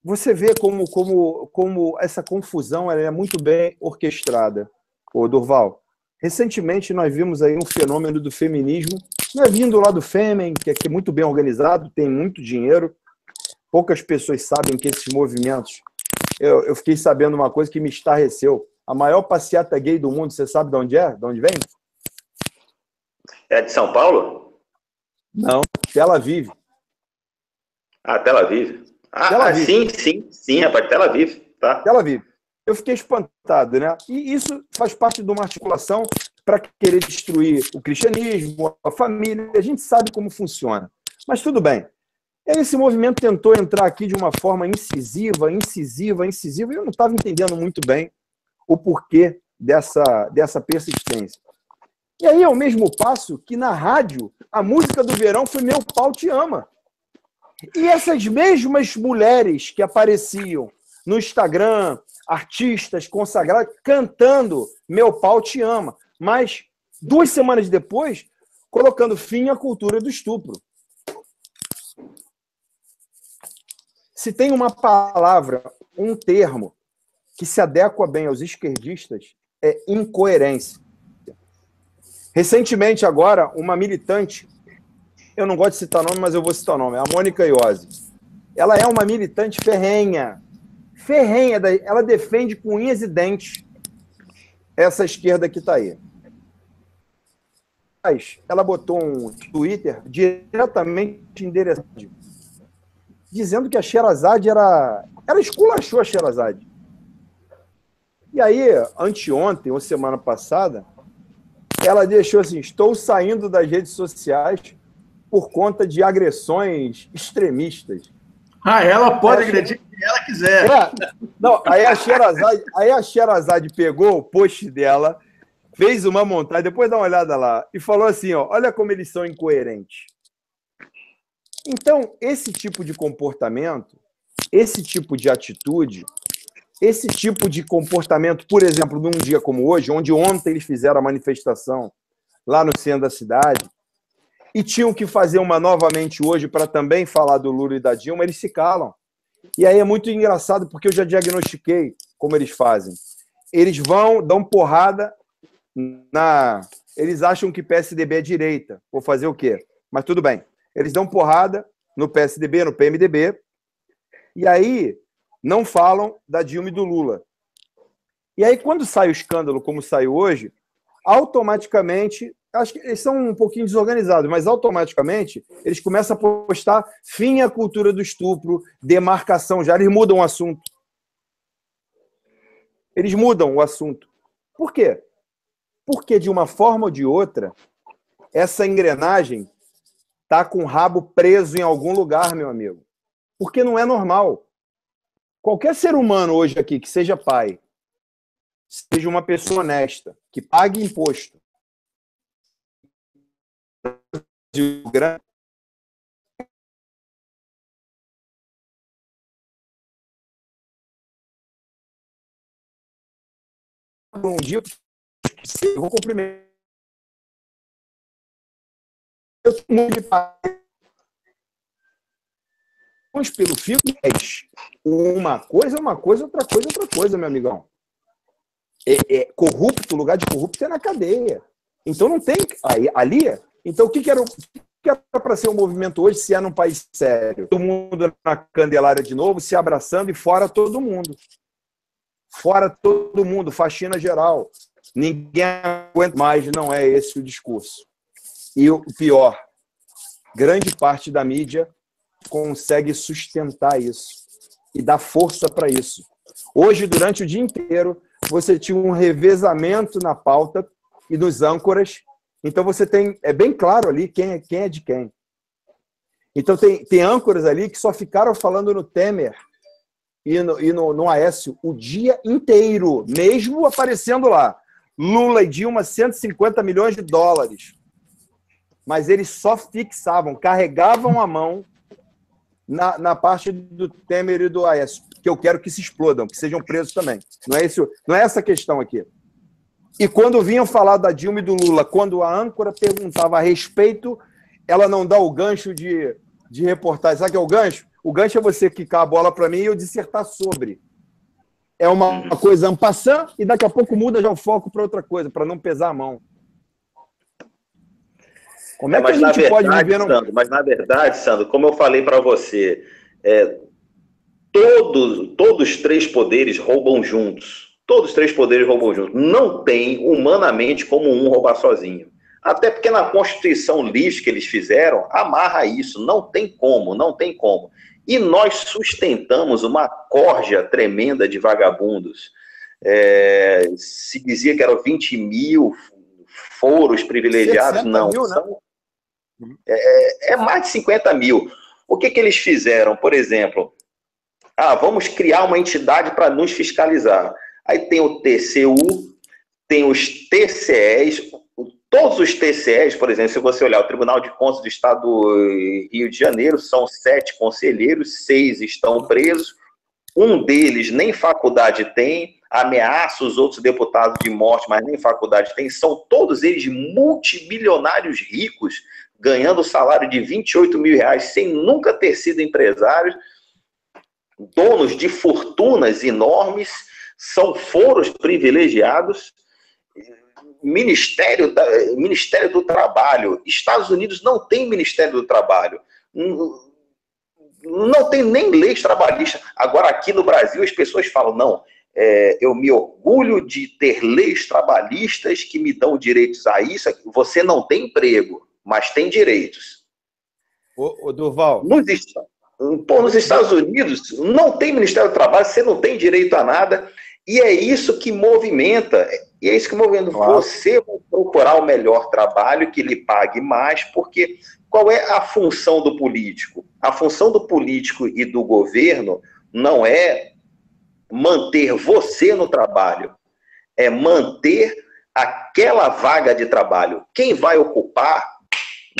você vê como essa confusão ela é muito bem orquestrada, ô Durval. Recentemente nós vimos aí um fenômeno do feminismo, vindo lá do Fêmen, que é muito bem organizado, tem muito dinheiro. Poucas pessoas sabem que esses movimentos... Eu fiquei sabendo uma coisa que me estarreceu. A maior passeata gay do mundo, você sabe de onde é? De onde vem? É de São Paulo? Não, Tel Aviv. Ah, Tel Aviv. Tel Aviv. Sim, rapaz, Tel Aviv. Tá. Tel Aviv. Eu fiquei espantado, né? E isso faz parte de uma articulação para querer destruir o cristianismo, a família. A gente sabe como funciona. Mas tudo bem. Esse movimento tentou entrar aqui de uma forma incisiva, e eu não estava entendendo muito bem o porquê dessa persistência. E aí é o mesmo passo que na rádio a música do verão foi Meu Pau Te Ama. E essas mesmas mulheres que apareciam no Instagram, artistas consagrados, cantando Meu Pau Te Ama, mas 2 semanas depois, colocando fim à cultura do estupro. Se tem uma palavra, um termo, que se adequa bem aos esquerdistas, é incoerência. Recentemente, agora, uma militante, eu não gosto de citar nome, mas eu vou citar o nome, a Mônica Iose. Ela é uma militante ferrenha. Ela defende com unhas e dentes essa esquerda que está aí. Mas ela botou um Twitter diretamente endereçado, dizendo que a Sherazade ela esculachou a Sherazade. E aí, anteontem, ou semana passada, ela deixou assim, estou saindo das redes sociais por conta de agressões extremistas. Ah, ela pode agredir quem ela quiser. Não, aí a Sherazade pegou o post dela, fez uma montagem, depois dá uma olhada lá, e falou assim, ó, olha como eles são incoerentes. Então, esse tipo de comportamento, esse tipo de atitude, esse tipo de comportamento, por exemplo, num dia como hoje, onde ontem eles fizeram a manifestação lá no centro da cidade, e tinham que fazer uma novamente hoje para também falar do Lula e da Dilma, eles se calam. E aí é muito engraçado, porque eu já diagnostiquei como eles fazem. Eles vão, dão porrada Eles acham que PSDB é direita. Vou fazer o quê? Mas tudo bem. Eles dão porrada no PSDB, no PMDB, e aí não falam da Dilma e do Lula. E aí, quando sai o escândalo, como saiu hoje, automaticamente, acho que eles são um pouquinho desorganizados, mas automaticamente eles começam a postar fim à cultura do estupro, demarcação, já eles mudam o assunto. Eles mudam o assunto. Por quê? Porque, de uma forma ou de outra, essa engrenagem está com o rabo preso em algum lugar, meu amigo. Porque não é normal. Qualquer ser humano hoje aqui, que seja pai, seja uma pessoa honesta, que pague imposto, um dia eu vou cumprimentar pelo fico, uma coisa é uma coisa, outra coisa é outra coisa, meu amigão. Corrupto, lugar de corrupto é na cadeia. Então não tem ali. Então o que era para ser um movimento hoje se é num país sério? Todo mundo na Candelária de novo, se abraçando e fora todo mundo. Fora todo mundo, faxina geral. Ninguém aguenta mais, não é esse o discurso. E o pior, grande parte da mídia consegue sustentar isso e dar força para isso. Hoje, durante o dia inteiro, você tinha um revezamento na pauta e nos âncoras. Então, você tem... É bem claro ali quem é de quem. Então, tem âncoras ali que só ficaram falando no Temer e no Aécio o dia inteiro, mesmo aparecendo lá. Lula e Dilma, 150 milhões de dólares. Mas eles só fixavam, carregavam a mão na parte do Temer e do Aécio, que eu quero que se explodam, que sejam presos também. Não é essa a questão aqui. E quando vinham falar da Dilma e do Lula, quando a âncora perguntava a respeito, ela não dá o gancho de reportagem. Sabe o que é o gancho? O gancho é você quicar a bola para mim e eu dissertar sobre. É uma coisa en passant e daqui a pouco muda já o foco para outra coisa, para não pesar a mão. Como é que a gente pode viver... Sandro, mas na verdade, Sandro, como eu falei para você, todos os três poderes roubam juntos. Todos os três poderes roubam juntos. Não tem, humanamente, como um roubar sozinho. Até porque na Constituição lixo que eles fizeram, amarra isso. Não tem como, não tem como. E nós sustentamos uma corja tremenda de vagabundos. Se dizia que eram 20 mil foros privilegiados, não. Mil, né? É mais de 50 mil. O que eles fizeram? Por exemplo, vamos criar uma entidade para nos fiscalizar. Aí tem o TCU, tem os TCEs, todos os TCEs, por exemplo, se você olhar o Tribunal de Contas do Estado do Rio de Janeiro, são 7 conselheiros, 6 estão presos, um deles nem faculdade tem, ameaça os outros deputados de morte, mas nem faculdade tem, são todos eles multimilionários ricos, ganhando salário de 28 mil reais, sem nunca ter sido empresários, donos de fortunas enormes, são foros privilegiados. Ministério do Trabalho. Estados Unidos não tem Ministério do Trabalho. Não tem nem leis trabalhistas. Agora, aqui no Brasil, as pessoas falam, não, eu me orgulho de ter leis trabalhistas que me dão direitos a isso. Você não tem emprego, mas tem direitos. Ô Durval. Nos Estados Unidos, não tem Ministério do Trabalho, você não tem direito a nada. E é isso que movimenta. E é isso que movimenta. Claro. Você vai procurar o melhor trabalho que lhe pague mais, porque qual é a função do político? A função do político e do governo não é manter você no trabalho, é manter aquela vaga de trabalho. Quem vai ocupar,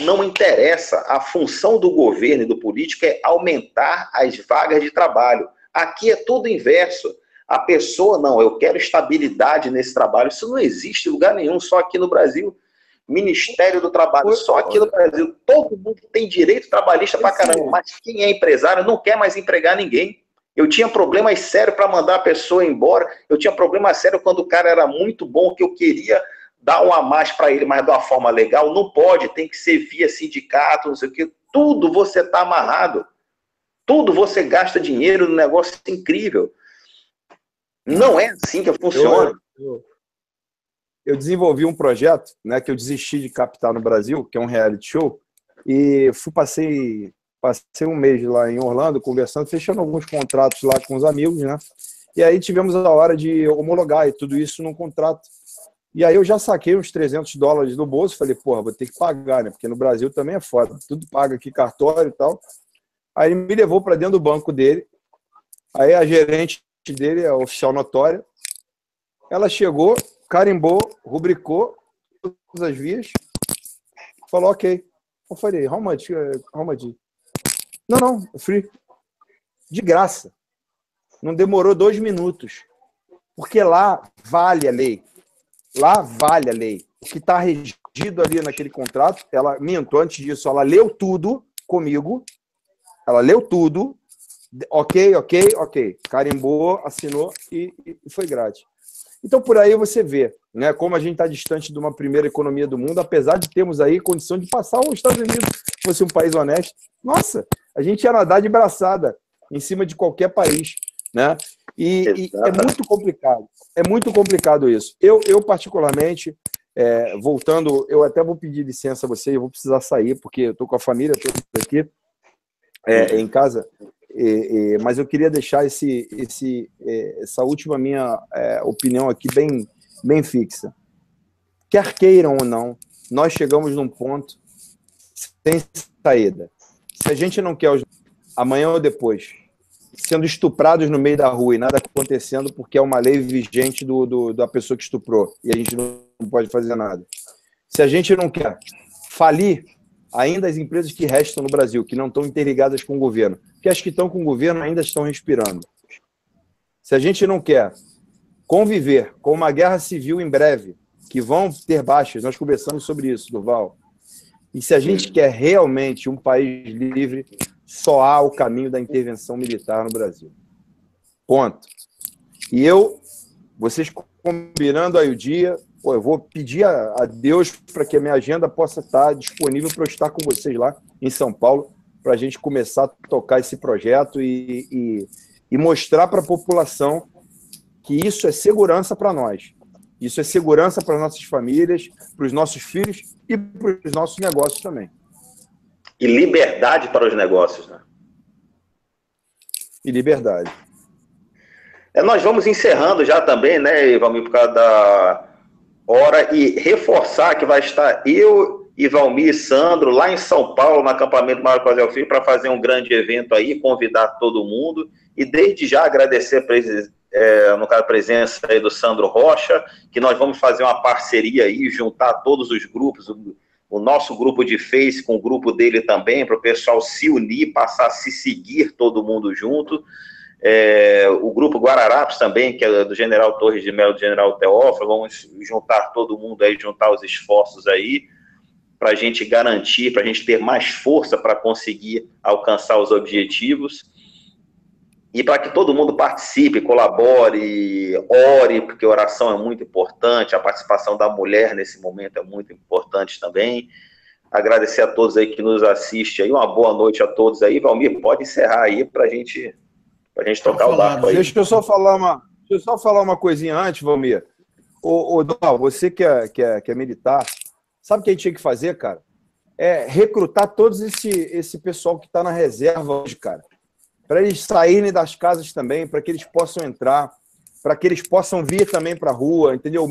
não interessa. A função do governo e do político é aumentar as vagas de trabalho. Aqui é tudo inverso. A pessoa, não, eu quero estabilidade nesse trabalho. Isso não existe em lugar nenhum, só aqui no Brasil. Ministério do Trabalho, só aqui no Brasil. Todo mundo tem direito trabalhista pra caramba, mas quem é empresário não quer mais empregar ninguém. Eu tinha problemas sérios para mandar a pessoa embora. Eu tinha problema sério quando o cara era muito bom, que eu queria dar um a mais para ele, mas de uma forma legal. Não pode, tem que ser via sindicato, não sei o quê. Tudo você está amarrado. Tudo você gasta dinheiro no negócio incrível. Não é assim que funciona. Eu desenvolvi um projeto, né, que eu desisti de captar no Brasil, que é um reality show, e passei um mês lá em Orlando conversando, fechando alguns contratos lá com os amigos, né? E aí tivemos a hora de homologar e tudo isso num contrato. E aí eu já saquei uns $300 do bolso, falei, porra, vou ter que pagar, né? Porque no Brasil também é foda, tudo paga aqui, cartório e tal. Aí ele me levou para dentro do banco dele, aí a gerente dele, a oficial notória, ela chegou, carimbou, rubricou todas as vias, falou, ok. Eu falei, how much? Não, free. De graça. Não demorou 2 minutos. Porque lá vale a lei. Lá vale a lei. O que está regido ali naquele contrato, ela minto, antes disso, ela leu tudo comigo. Ela leu tudo. Ok. Carimbou, assinou e foi grátis. Então, por aí você vê, né, como a gente está distante de uma primeira economia do mundo, apesar de termos aí condição de passar os Estados Unidos, se fosse um país honesto. Nossa, a gente ia nadar de braçada em cima de qualquer país, né? E é muito complicado. É muito complicado isso. Eu particularmente, voltando, eu até vou pedir licença a você, eu vou precisar sair, porque eu estou com a família toda aqui em casa. Mas eu queria deixar essa última minha opinião aqui bem fixa. Quer queiram ou não, nós chegamos num ponto sem saída. Se a gente não quer amanhã ou depois sendo estuprados no meio da rua e nada acontecendo porque é uma lei vigente da pessoa que estuprou e a gente não pode fazer nada. Se a gente não quer falir ainda as empresas que restam no Brasil, que não estão interligadas com o governo, porque as que estão com o governo ainda estão respirando. Se a gente não quer conviver com uma guerra civil em breve, que vão ter baixas, nós conversamos sobre isso, Durval, e se a gente quer realmente um país livre, só há o caminho da intervenção militar no Brasil. Ponto. E vocês combinando aí o dia, eu vou pedir a Deus para que a minha agenda possa estar disponível para eu estar com vocês lá em São Paulo, para a gente começar a tocar esse projeto e mostrar para a população que isso é segurança para nós. Isso é segurança para nossas famílias, para os nossos filhos e para os nossos negócios também. E liberdade para os negócios, né? E liberdade. Nós vamos encerrando já também, né, Valmir, por causa da hora, e reforçar que vai estar eu, Valmir e Sandro lá em São Paulo, no acampamento Mário Cozel Filho, para fazer um grande evento aí, convidar todo mundo, e desde já agradecer a presença aí do Sandro Rocha, que nós vamos fazer uma parceria aí, juntar todos os grupos, o nosso grupo de Face com o grupo dele também, para o pessoal se unir, passar a se seguir todo mundo junto. O grupo Guararapes também, que é do General Torres de Melo, do General Teófilo, vamos juntar todo mundo aí, juntar os esforços aí, para a gente garantir, para a gente ter mais força para conseguir alcançar os objetivos, e para que todo mundo participe, colabore, ore, porque oração é muito importante, a participação da mulher nesse momento é muito importante também. Agradecer a todos aí que nos assistem aí, uma boa noite a todos aí. Valmir, pode encerrar aí para a gente tocar o barco aí. Deixa eu só falar uma coisinha antes, Valmir. Dom, você que é militar, sabe o que a gente tinha que fazer, cara? Recrutar todos esse pessoal que está na reserva hoje, cara. Para eles saírem das casas também, para que eles possam entrar, para que eles possam vir também para a rua, entendeu?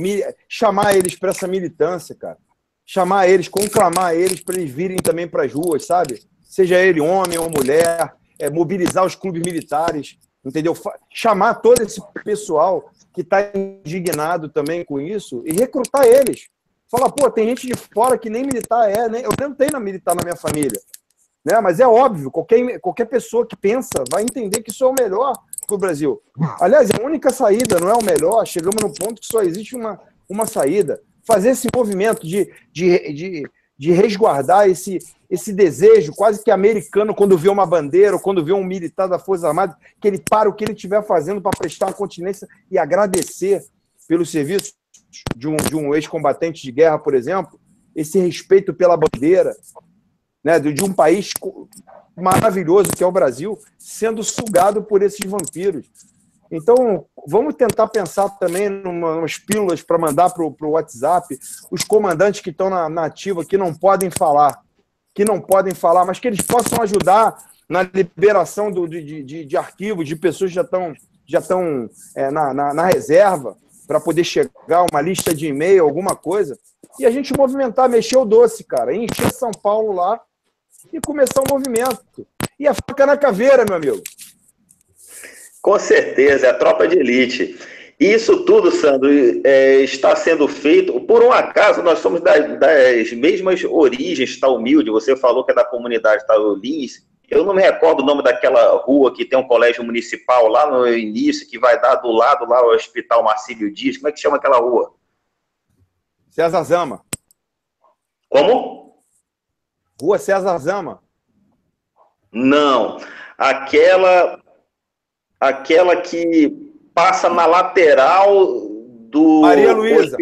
Chamar eles para essa militância, cara. chamar eles, conclamar eles para eles virem também para as ruas, sabe? Seja ele homem ou mulher, mobilizar os clubes militares, entendeu? Chamar todo esse pessoal que está indignado também com isso e recrutar eles. Fala, pô, tem gente de fora que nem militar eu não tenho militar na minha família, né? Mas é óbvio, qualquer pessoa que pensa vai entender que isso é o melhor para o Brasil. Aliás, é a única saída, não é o melhor. Chegamos num ponto que só existe uma saída. Fazer esse movimento de resguardar esse desejo quase que americano quando vê uma bandeira ou quando vê um militar da Força Armada, que ele para o que ele estiver fazendo para prestar uma continência e agradecer pelo serviço de um ex-combatente de guerra, por exemplo, esse respeito pela bandeira, né, de um país maravilhoso que é o Brasil, sendo sugado por esses vampiros. Então, vamos tentar pensar também em umas pílulas para mandar para o WhatsApp, os comandantes que estão na ativa, que não podem falar, mas que eles possam ajudar na liberação de arquivos, de pessoas que já estão na reserva, para poder chegar uma lista de e-mail, alguma coisa, e a gente movimentar, mexer o doce, cara, encher São Paulo lá e começar o movimento. E a faca na caveira, meu amigo. Com certeza, é a tropa de elite. Isso tudo, Sandro, está sendo feito, por um acaso, nós somos das mesmas origens, tá, Humilde, você falou que é da comunidade Taulins. Eu não me recordo o nome daquela rua que tem um colégio municipal lá no início, que vai dar do lado lá o Hospital Marcílio Dias. Como é que chama aquela rua? César Zama. Como? Rua César Zama. Não. Aquela que passa na lateral do... Maria Luísa.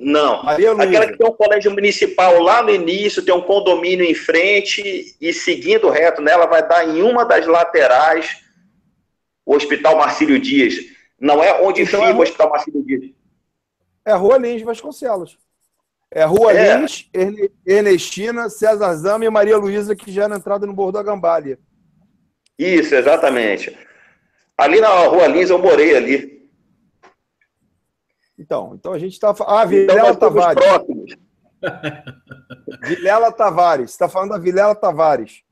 Não, aquela que tem um colégio municipal lá no início, tem um condomínio em frente e seguindo reto nela vai dar em uma das laterais o Hospital Marcílio Dias. Não é onde fica o Hospital Marcílio Dias. É a Rua Lins Vasconcelos. É a Rua Lins, Ernestina, César Zama e Maria Luísa, que já era entrada no Bordo da Gambalha. Isso, exatamente. Ali na Rua Lins eu morei ali. Então a gente está... Vilela Tavares. Vilela Tavares. Você está falando da Vilela Tavares.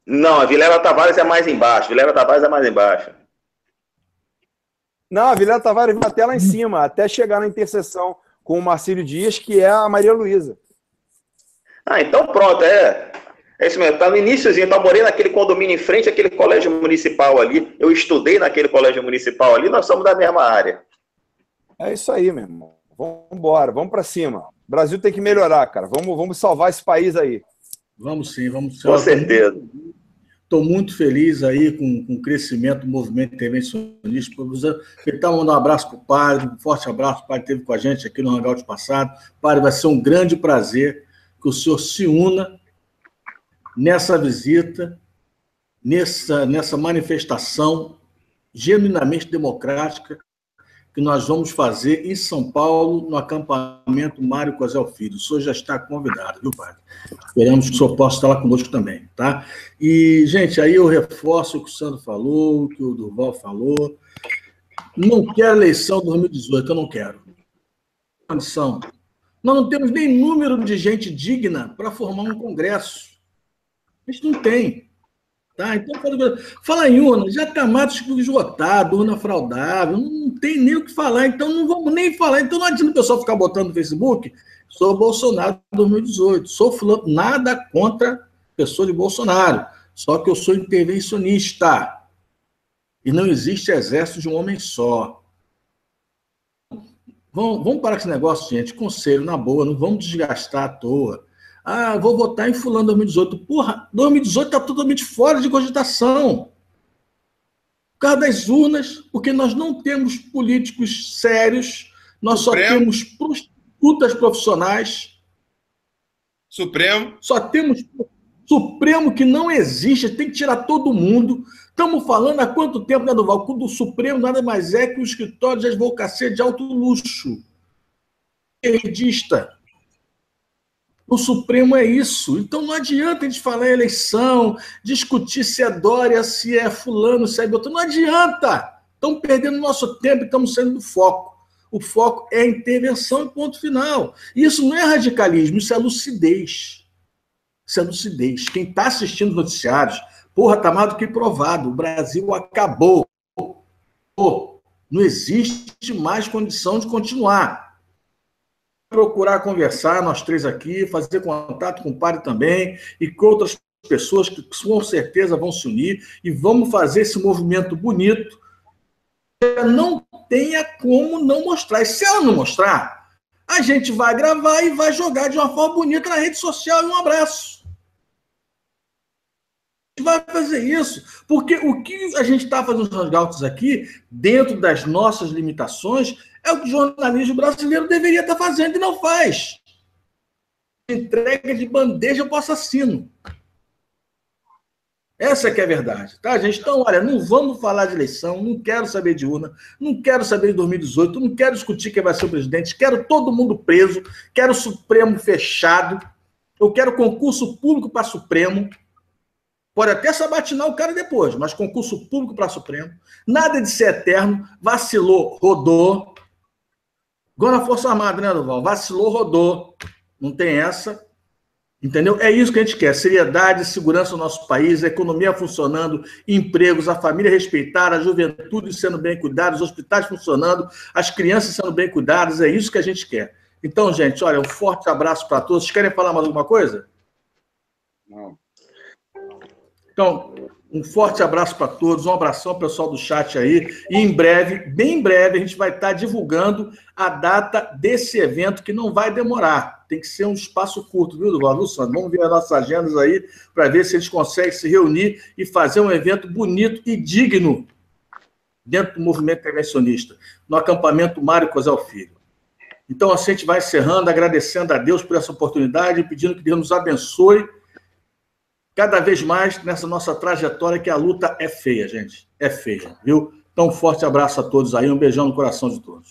Não, a Vilela Tavares é mais embaixo. Não, a Vilela Tavares vai até lá em cima, até chegar na interseção com o Marcílio Dias, que é a Maria Luísa. Então pronto, é isso mesmo. Está no iníciozinho, eu morei naquele condomínio em frente àquele colégio municipal ali. Eu estudei naquele colégio municipal ali, nós somos da mesma área. É isso aí, meu irmão. Vamos embora, vamos para cima. O Brasil tem que melhorar, cara. Vamos salvar esse país aí. Vamos sim, vamos sim. Com certeza. Estou muito feliz aí com o crescimento do movimento intervencionista. Tentar mandar um abraço para o padre, um forte abraço. O padre esteve com a gente aqui no Hangout passado. Padre, vai ser um grande prazer que o senhor se una nessa visita, nessa manifestação genuinamente democrática que nós vamos fazer em São Paulo, no acampamento Mário Cosel Filho. O senhor já está convidado, viu, padre? Esperamos que o senhor possa estar lá conosco também, tá? E, gente, aí eu reforço o que o Sandro falou, o que o Durval falou. Não quero eleição 2018, eu não quero. Condição. Nós não temos nem número de gente digna para formar um congresso. A gente não tem. Tá? Então, fala em urna, já está mato esgotado, urna fraudável, não tem nem o que falar, então não vamos nem falar. Então não adianta o pessoal ficar botando no Facebook, sou Bolsonaro 2018, sou fulano, nada contra pessoa de Bolsonaro, só que eu sou intervencionista e não existe exército de um homem só. Vamos parar com esse negócio, gente, conselho, na boa, não vamos desgastar à toa. Vou votar em fulano 2018. Porra, 2018 está totalmente fora de cogitação. Por causa das urnas, porque nós não temos políticos sérios, nós só temos prostitutas profissionais. Só temos Supremo que não existe, tem que tirar todo mundo. Estamos falando há quanto tempo, né, Duval? O Supremo nada mais é que o escritório de advocacia de alto luxo. Esquerdista. O Supremo é isso. Então não adianta a gente falar em eleição, discutir se é Dória, se é fulano, se é Beltrano. Não adianta. Estamos perdendo nosso tempo e estamos saindo do foco. O foco é a intervenção, ponto final. Isso não é radicalismo, isso é lucidez. Isso é lucidez. Quem está assistindo os noticiários, porra, está mais do que provado. O Brasil acabou. Não existe mais condição de continuar. Procurar conversar, nós três aqui, fazer contato com o padre também e com outras pessoas que com certeza vão se unir e vamos fazer esse movimento bonito. Não tenha como não mostrar. E se ela não mostrar, a gente vai gravar e vai jogar de uma forma bonita na rede social e um abraço. A gente vai fazer isso, porque o que a gente está fazendo nos hangouts aqui, dentro das nossas limitações, é o que o jornalismo brasileiro deveria estar fazendo e não faz. Entrega de bandeja para o assassino. Essa é que é a verdade, tá, gente? Então, olha, não vamos falar de eleição, não quero saber de urna, não quero saber de 2018, não quero discutir quem vai ser o presidente, quero todo mundo preso, quero o Supremo fechado, eu quero concurso público para Supremo, pode até sabatinar o cara depois, mas concurso público para Supremo, nada de ser eterno, vacilou, rodou, igual na Força Armada, né, Duval? Vacilou, rodou, não tem essa. Entendeu? É isso que a gente quer, seriedade, segurança no nosso país, a economia funcionando, empregos, a família respeitada, a juventude sendo bem cuidada, os hospitais funcionando, as crianças sendo bem cuidadas, é isso que a gente quer. Então, gente, olha, um forte abraço para todos. Vocês querem falar mais alguma coisa? Não. Então, um forte abraço para todos, um abração ao pessoal do chat aí, e em breve, bem em breve, a gente vai estar divulgando a data desse evento, que não vai demorar, tem que ser um espaço curto, viu, Duval? Viu, Sandro? Vamos ver as nossas agendas aí, para ver se eles conseguem se reunir e fazer um evento bonito e digno dentro do movimento intervencionista, no acampamento Mário Cosel Filho. Então, assim, a gente vai encerrando, agradecendo a Deus por essa oportunidade, pedindo que Deus nos abençoe cada vez mais nessa nossa trajetória, que a luta é feia, gente. É feia, viu? Então, um forte abraço a todos aí, um beijão no coração de todos.